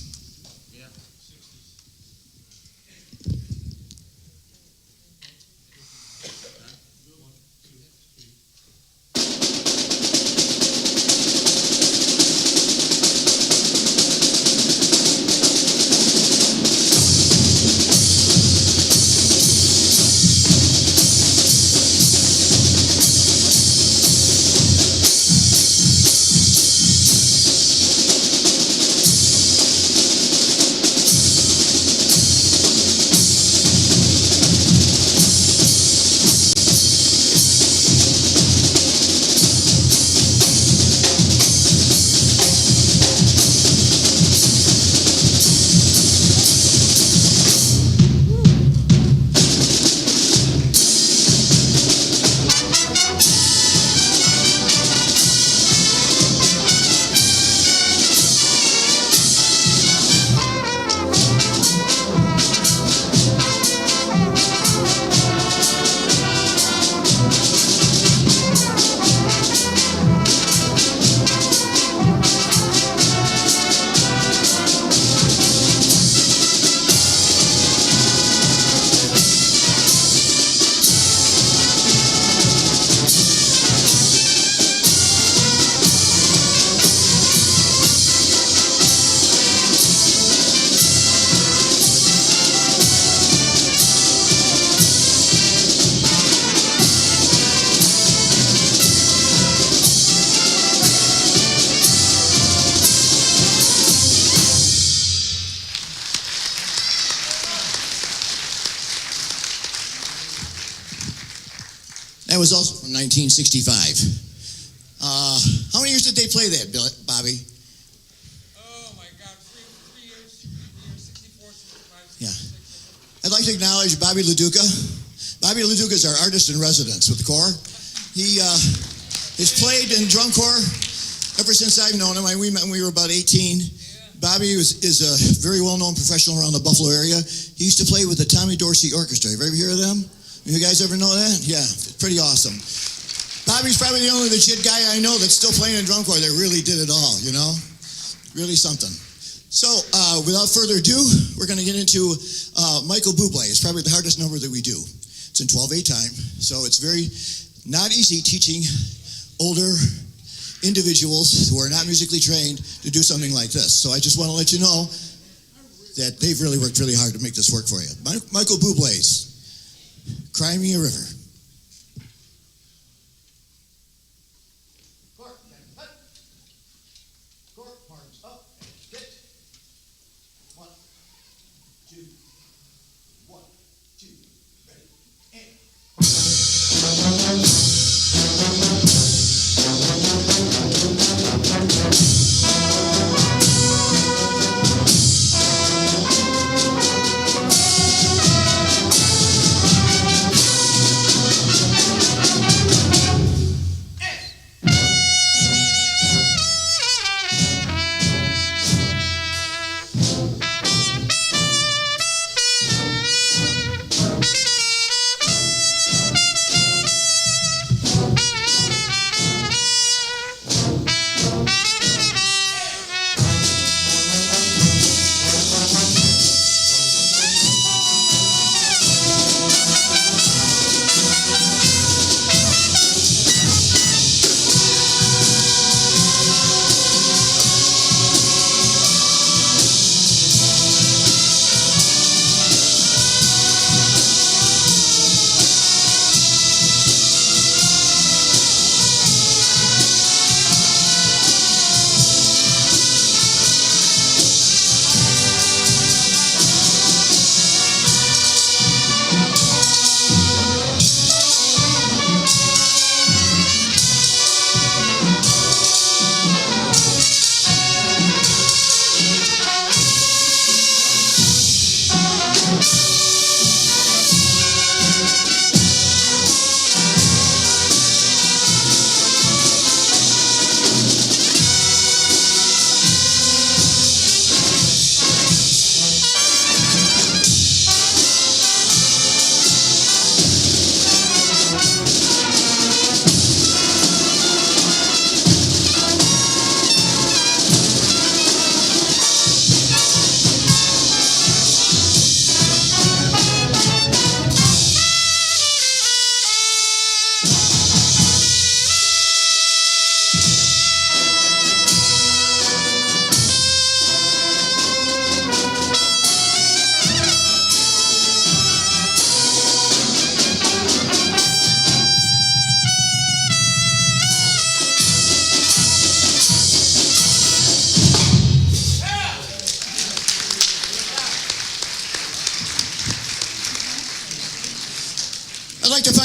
That was also from 1965. How many years did they play that, Bobby? Oh my God, three years, 64, 65, Yeah. I'd like to acknowledge Bobby LaDuca. Bobby LaDuca is our artist in residence with the Corps. He has played in drum corps ever since I've known him. We met when we were about 18. Bobby is a very well-known professional around the Buffalo area. He used to play with the Tommy Dorsey Orchestra. Have you ever heard of them? You guys ever know that? Yeah, pretty awesome. Bobby's probably the only legit guy I know that's still playing in drum corps that really did it all, you know? Really something. So, without further ado, we're going to get into Michael Buble. It's probably the hardest number that we do. It's in 12/8 time, so it's very not easy teaching older individuals who are not musically trained to do something like this. So I just want to let you know that they've really worked really hard to make this work for you. Michael Buble's Cry Me a River.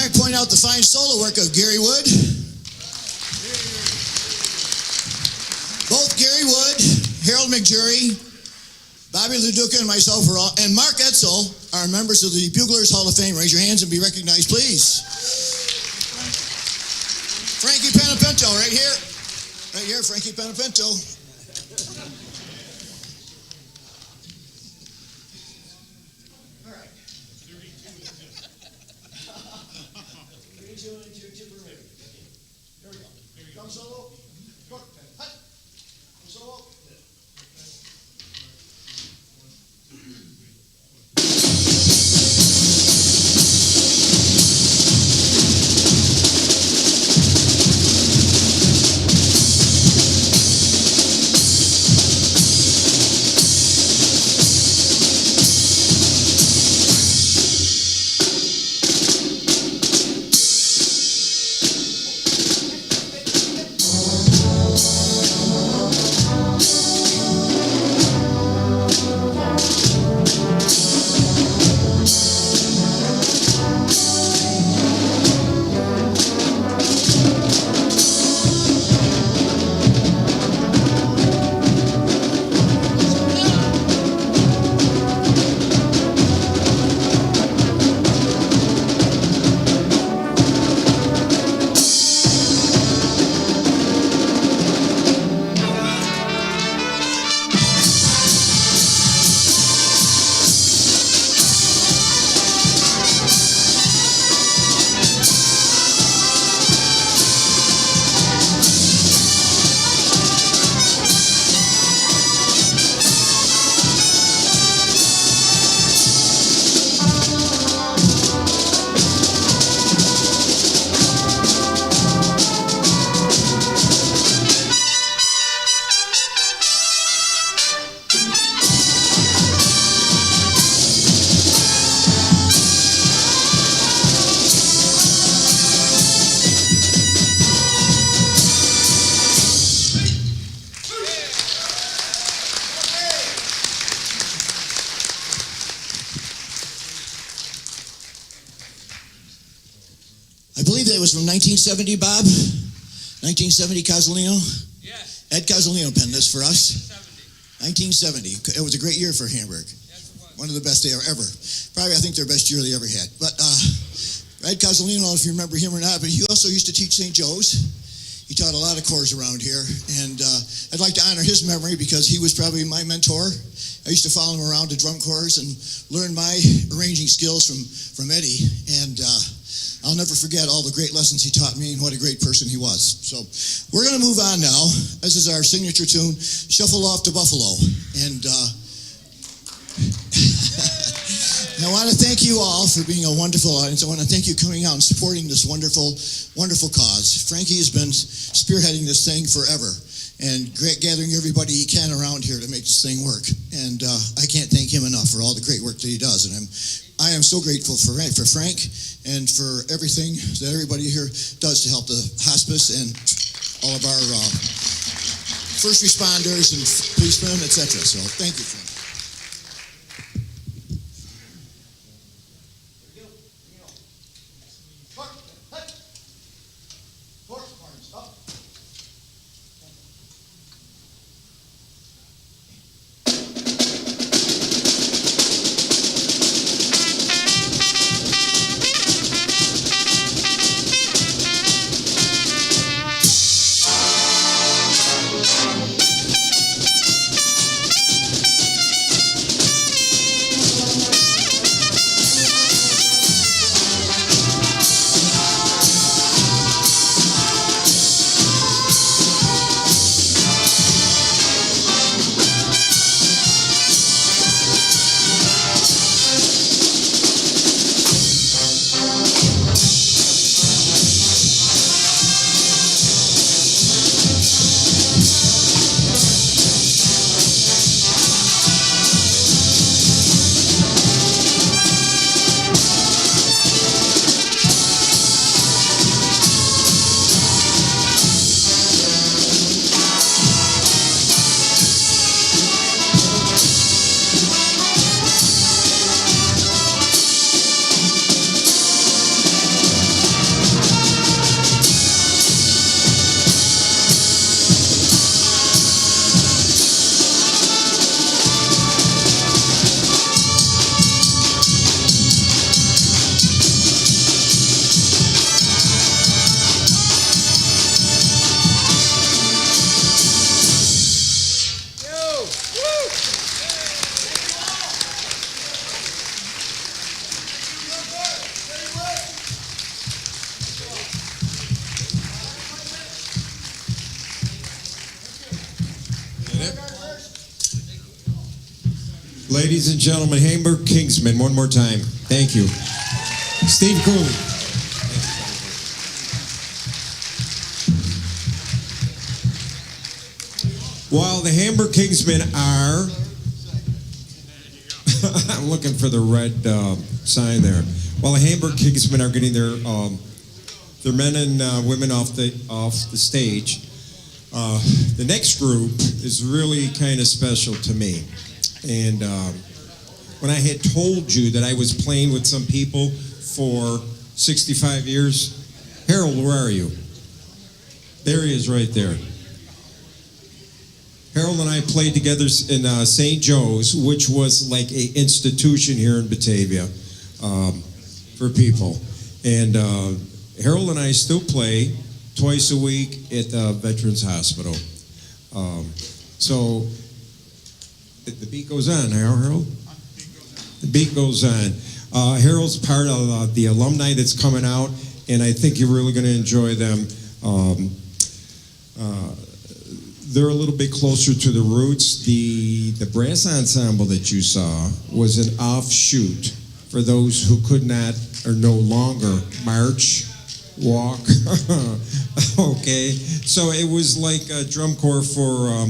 want to point out the fine solo work of Gary Wood. Both Gary Wood, Harold McJury, Bobby Leduca, and myself are all, and Mark Etzel are members of the Buglers Hall of Fame. Raise your hands and be recognized, please. Frankie Panapinto, right here. Right here, Frankie Panapinto. All right. 3, 2, and 2, tip ready. Here we go. Come solo. Go. Hut. Come solo. I believe that was from 1970, Bob? 1970, Cozzolino? Yes, Ed Cozzolino penned this for us. 70. 1970. It was a great year for Hamburg. Yes, it was. One of the best they ever. Probably, I think, their best year they ever had. But Ed Cozzolino, I don't know if you remember him or not, but he also used to teach St. Joe's. He taught a lot of corps around here, and I'd like to honor his memory because he was probably my mentor. I used to follow him around to drum corps and learn my arranging skills from Eddie, and I'll never forget all the great lessons he taught me and what a great person he was. So we're going to move on now. This is our signature tune, Shuffle Off to Buffalo, and I want to thank you all for being a wonderful audience. I want to thank you coming out and supporting this wonderful, wonderful cause. Frankie has been spearheading this thing forever and gathering everybody he can around here to make this thing work. And I can't thank him enough for all the great work that he does. And I am so grateful for Frank and for everything that everybody here does to help the hospice and all of our first responders and policemen, etc. So thank you, Frank. Ladies and gentlemen, Hamburg Kingsman, one more time. Thank you. Steve Cooley. While the Hamburg Kingsmen are, I'm looking for the red sign there. While the Hamburg Kingsmen are getting their men and women off the stage, the next group is really kind of special to me. And when I had told you that I was playing with some people for 65 years, Harold, where are you? There he is right there. Harold and I played together in St. Joe's, which was like an institution here in Batavia for people. And Harold and I still play twice a week at the Veterans Hospital. So the beat goes on, Harold? The beat goes on. Harold's part of the Alumni that's coming out, and I think you're really going to enjoy them. They're a little bit closer to the roots. The brass ensemble that you saw was an offshoot for those who could not or no longer march, walk. Okay, so it was like a drum corps for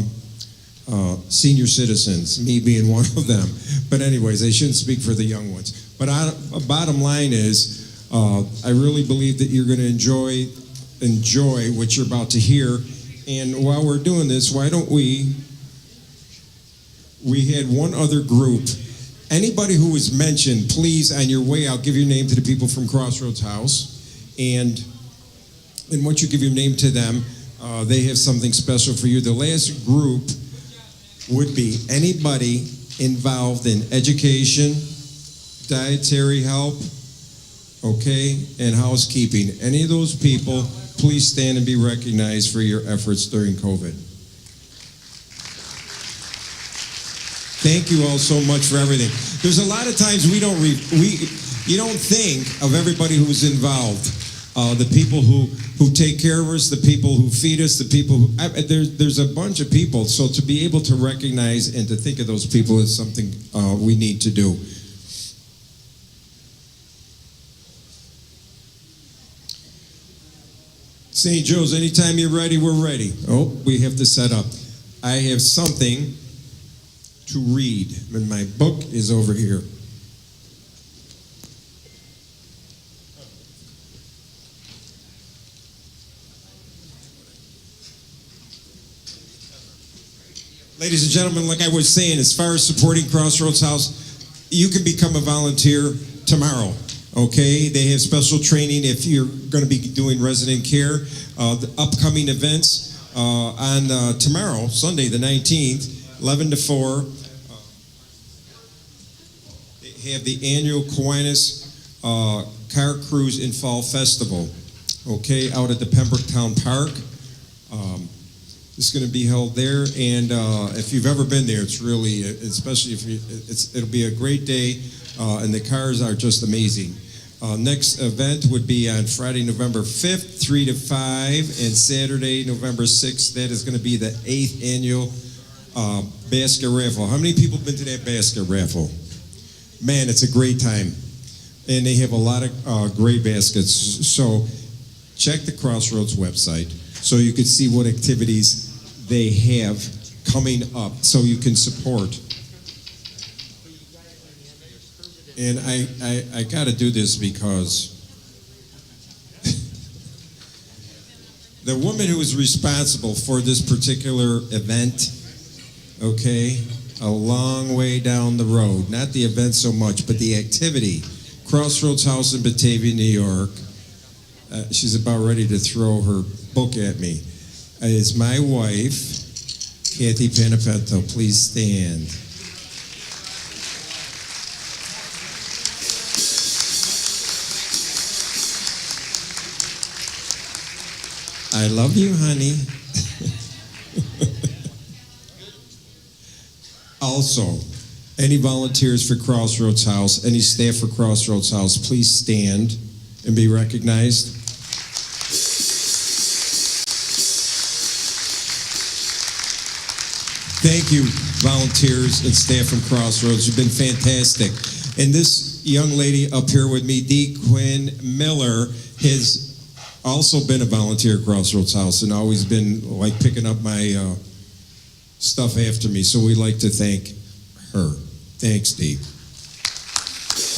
senior citizens, me being one of them. But anyways, I shouldn't speak for the young ones. But bottom line is, I really believe that you're going to enjoy what you're about to hear. And while we're doing this, why don't we had one other group. Anybody who was mentioned, please, on your way out, give your name to the people from Crossroads House. And once you give your name to them, they have something special for you. The last group would be anybody involved in education, dietary help, okay, and housekeeping. Any of those people, please stand and be recognized for your efforts during COVID. Thank you all so much for everything. There's a lot of times you don't think of everybody who's involved. The people who take care of us, the people who feed us, the people who, there's a bunch of people. So to be able to recognize and to think of those people is something we need to do. St. Joe's, anytime you're ready, we're ready. Oh, we have to set up. I have something to read, and my book is over here. Ladies and gentlemen, like I was saying, as far as supporting Crossroads House, you can become a volunteer tomorrow. Okay, they have special training if you're going to be doing resident care. The upcoming events on tomorrow, Sunday the 19th, 11 to 4. They have the annual Kiwanis Car Cruise and Fall Festival. Okay, out at the Pembroke Town Park. It's going to be held there, and if you've ever been there, it's really, especially if it'll be a great day, and the cars are just amazing. Next event would be on Friday, November 5th, 3 to 5, and Saturday, November 6th. That is going to be the 8th annual basket raffle. How many people have been to that basket raffle? Man, it's a great time, and they have a lot of great baskets. So check the Crossroads website so you can see what activities they have coming up so you can support. And I got to do this because the woman who is responsible for this particular event, okay, a long way down the road, not the event so much, but the activity, Crossroads House in Batavia, New York, she's about ready to throw her book at me, is my wife, Kathy Panapento. Please stand. I love you, honey. Also, any volunteers for Crossroads House, any staff for Crossroads House, please stand and be recognized. Thank you, volunteers and staff from Crossroads. You've been fantastic. And this young lady up here with me, Dee Quinn Miller, has also been a volunteer at Crossroads House and always been like picking up my stuff after me. So we'd like to thank her. Thanks, Dee.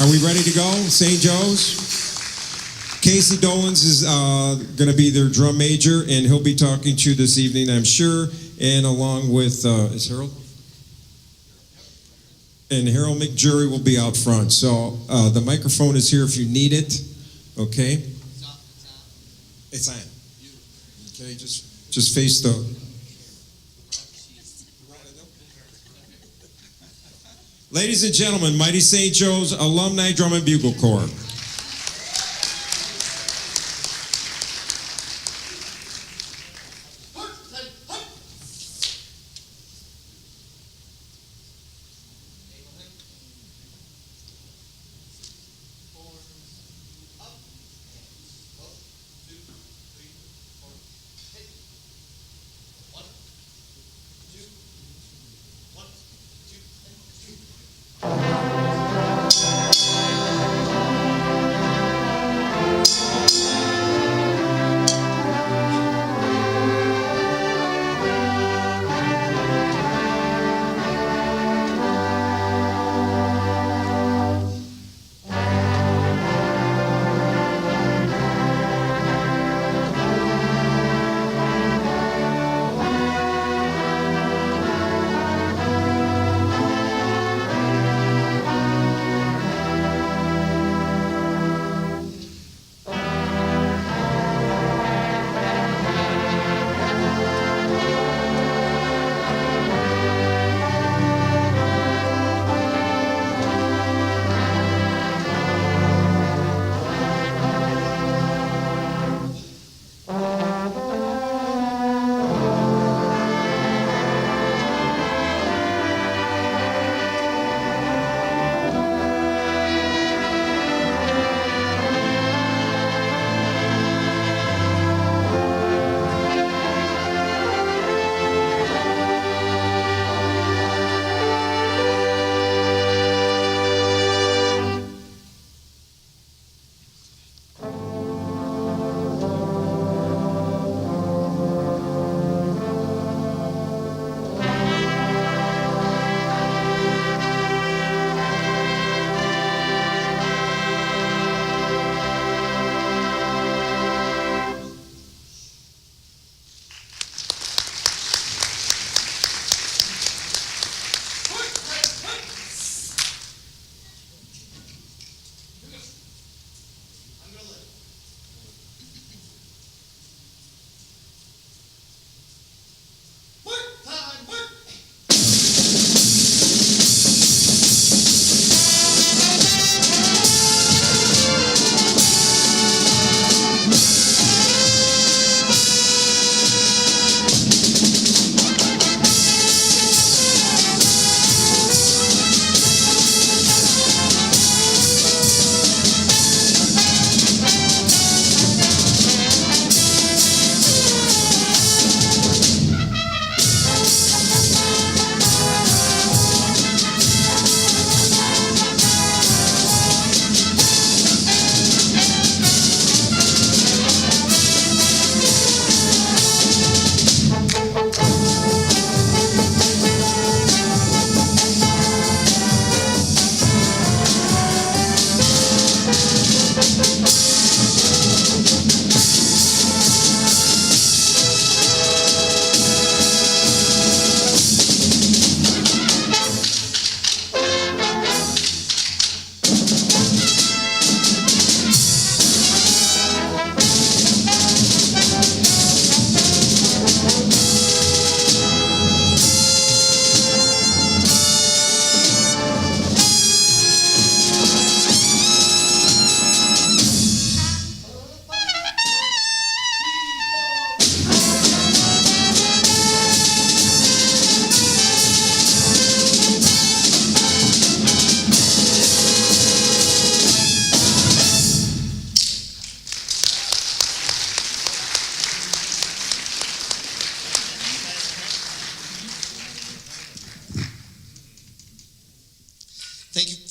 Are we ready to go? St. Joe's? Casey Dolans is going to be their drum major, and he'll be talking to you this evening, I'm sure, and along with, is Harold? And Harold McJury will be out front. So the microphone is here if you need it, okay? It's on. Okay, just face the... Ladies and gentlemen, Mighty St. Joe's Alumni Drum and Bugle Corps.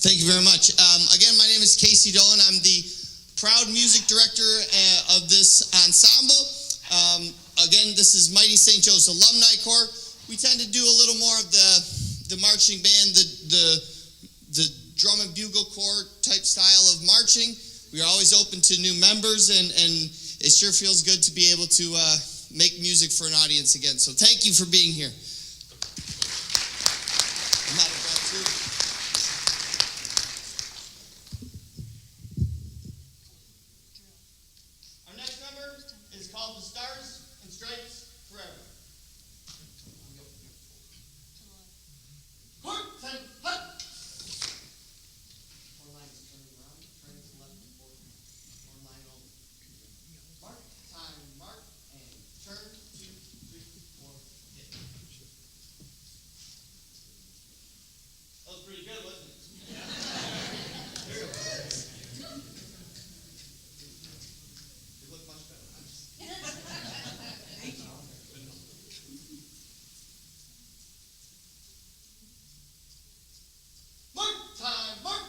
Thank you very much. Again, my name is Casey Dolan. I'm the proud music director of this ensemble. Again, this is Mighty St. Joe's Alumni Corps. We tend to do a little more of the marching band, the drum and bugle corps type style of marching. We are always open to new members, and it sure feels good to be able to make music for an audience again. So thank you for being here. I'm out of breath too. Our next number is called The Stars and Stripes Forever. Hut, ten, hut. Four lines turn around, turn to left and forward. One line over. Mark, time, mark, and turn, 2, 3, 4, hit. That was pretty good, wasn't it? You look much better. Mark, time, mark.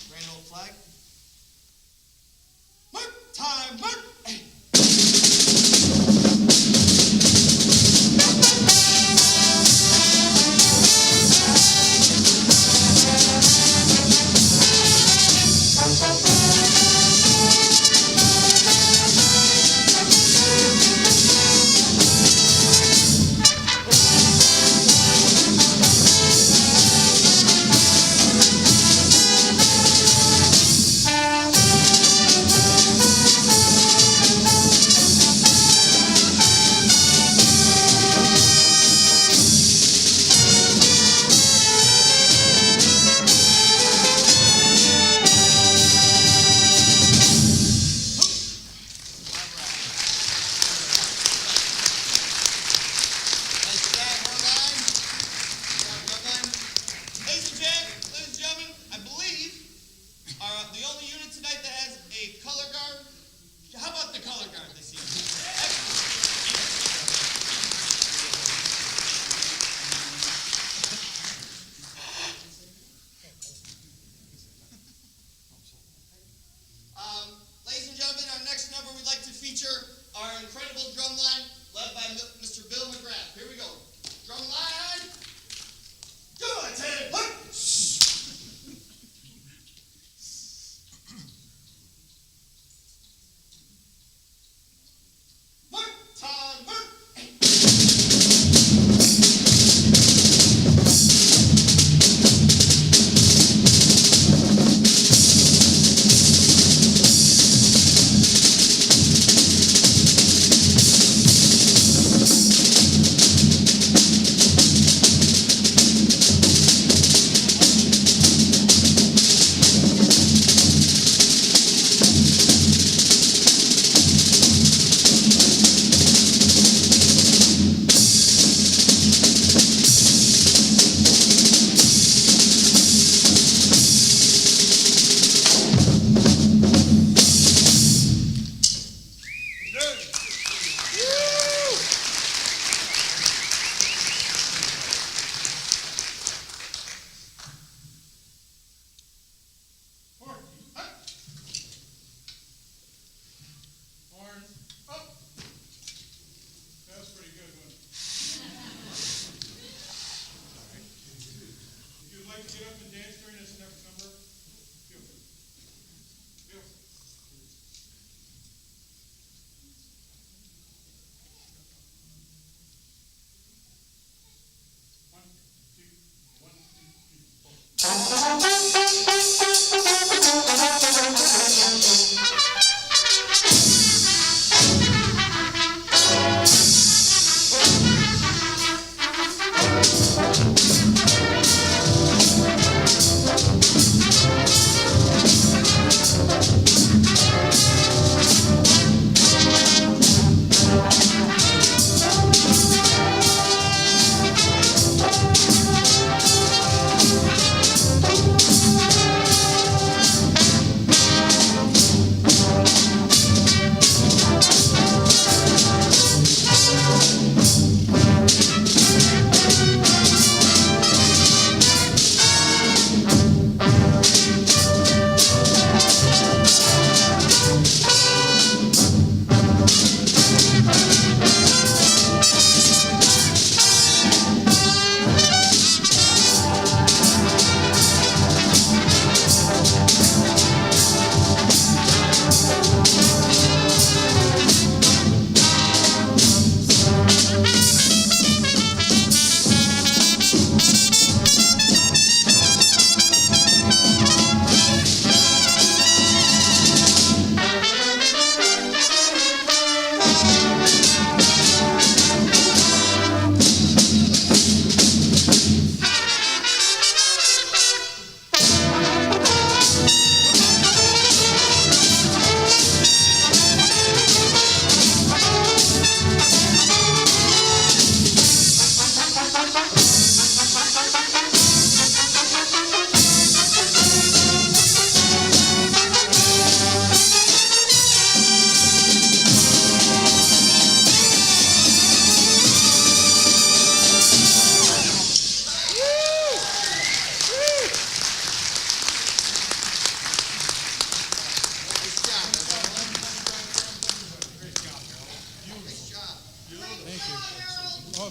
Grand old flag. Mark, time, mark. Ladies and gentlemen, I believe the only unit tonight that has a color guard. How about the color guard this evening? Ladies and gentlemen, our next number we'd like to feature our incredible drum line led by Mr. Bill McGrath. Here we go. Drum line. Do it, Ted. Look. Mark, time, mark.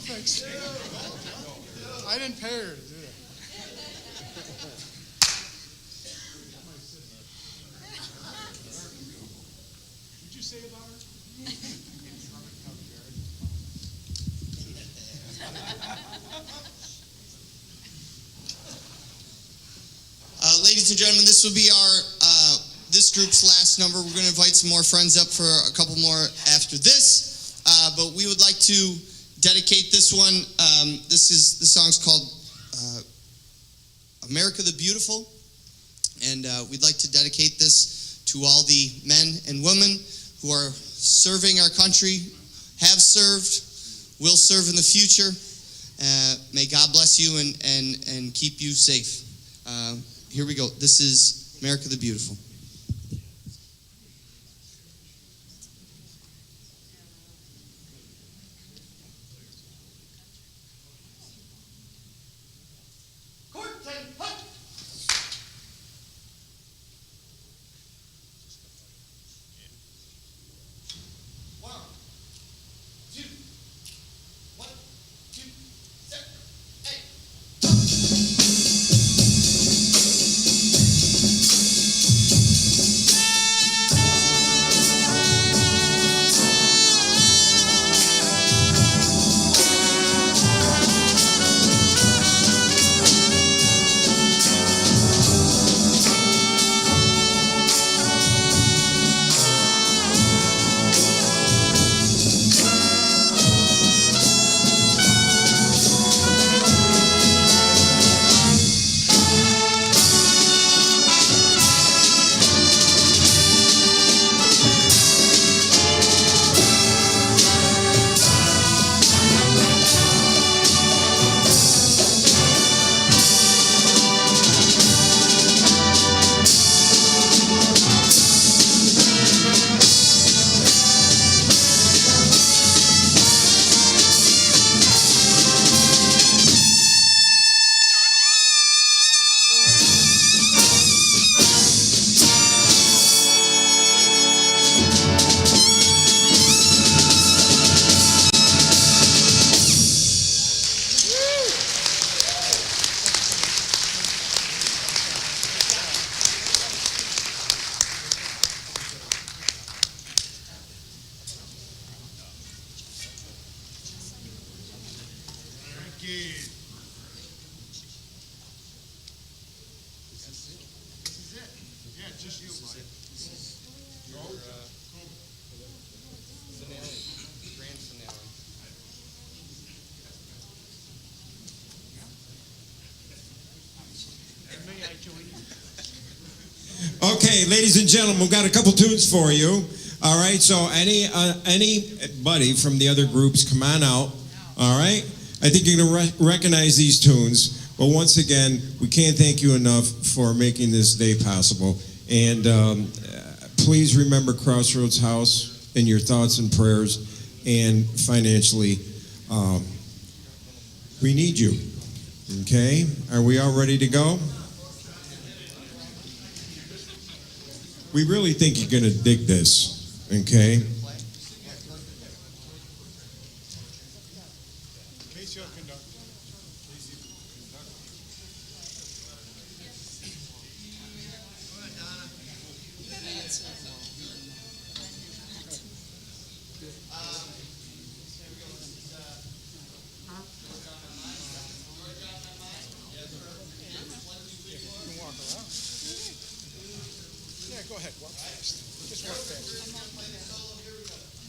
Thanks. I didn't pay her to do that. What'd you say about her? Ladies and gentlemen, this will be our this group's last number. We're going to invite some more friends up for a couple more after this, but we would like to dedicate this one. The song's called America the Beautiful, and we'd like to dedicate this to all the men and women who are serving our country, have served, will serve in the future. May God bless you and keep you safe. Here we go. This is America the Beautiful. Okay, ladies and gentlemen, we've got a couple tunes for you. All right, so anybody from the other groups, come on out. All right, I think you're going to recognize these tunes. But once again, we can't thank you enough for making this day possible. And please remember Crossroads House in your thoughts and prayers, and financially, we need you. Okay, are we all ready to go? We really think you're going to dig this, okay? Go ahead, walk fast. Just walk fast.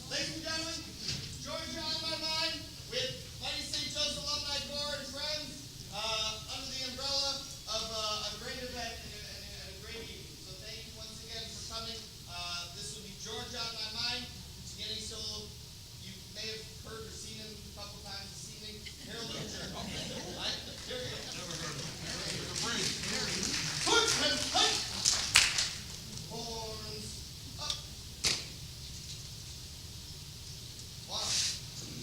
Ladies and gentlemen, Georgia on my mind with Mighty St. Joseph Alumni Corps and friends under the umbrella of a great event and a great evening. So thank you once again for coming. This will be Georgia on my mind. Beginning solo, you may have heard or seen him a couple times this evening. Harold Lynn. Right? Here we go. Never heard of him. Horns up. 1, 2,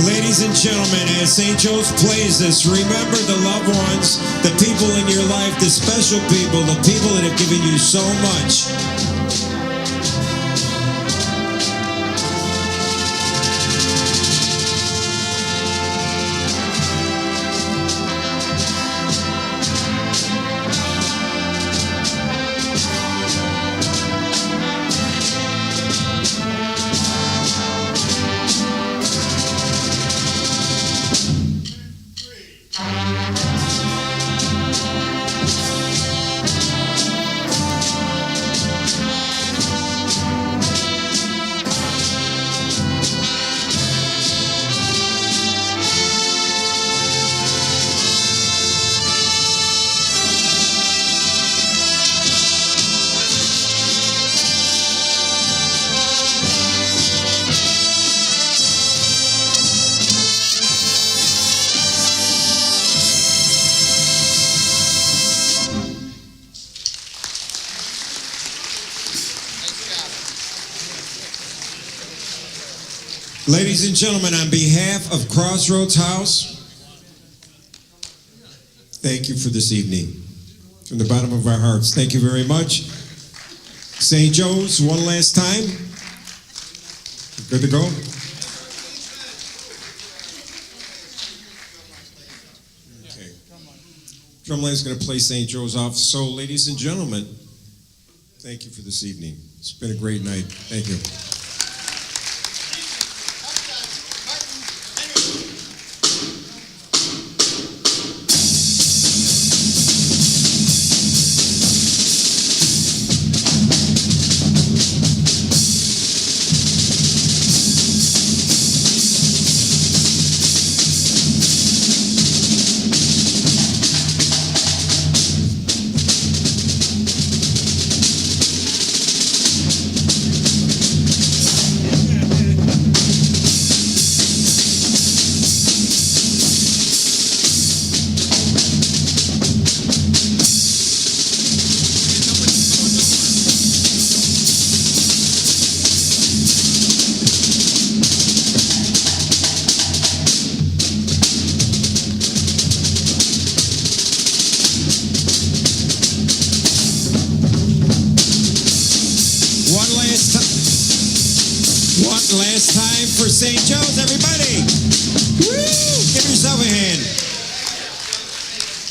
Ladies and gentlemen, as St. Joe's plays this, remember the loved ones, the people in your life, the special people, the people that have given you so much. Ladies and gentlemen, on behalf of Crossroads House, thank you for this evening. From the bottom of our hearts, thank you very much. St. Joe's, one last time. Good to go? Okay. Drumline's going to play St. Joe's off. So, ladies and gentlemen, thank you for this evening. It's been a great night. Thank you. Last time for St. Joe's, everybody. Woo! Give yourself a hand.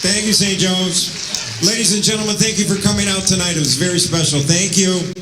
Thank you, St. Joe's. Ladies and gentlemen, thank you for coming out tonight. It was very special. Thank you.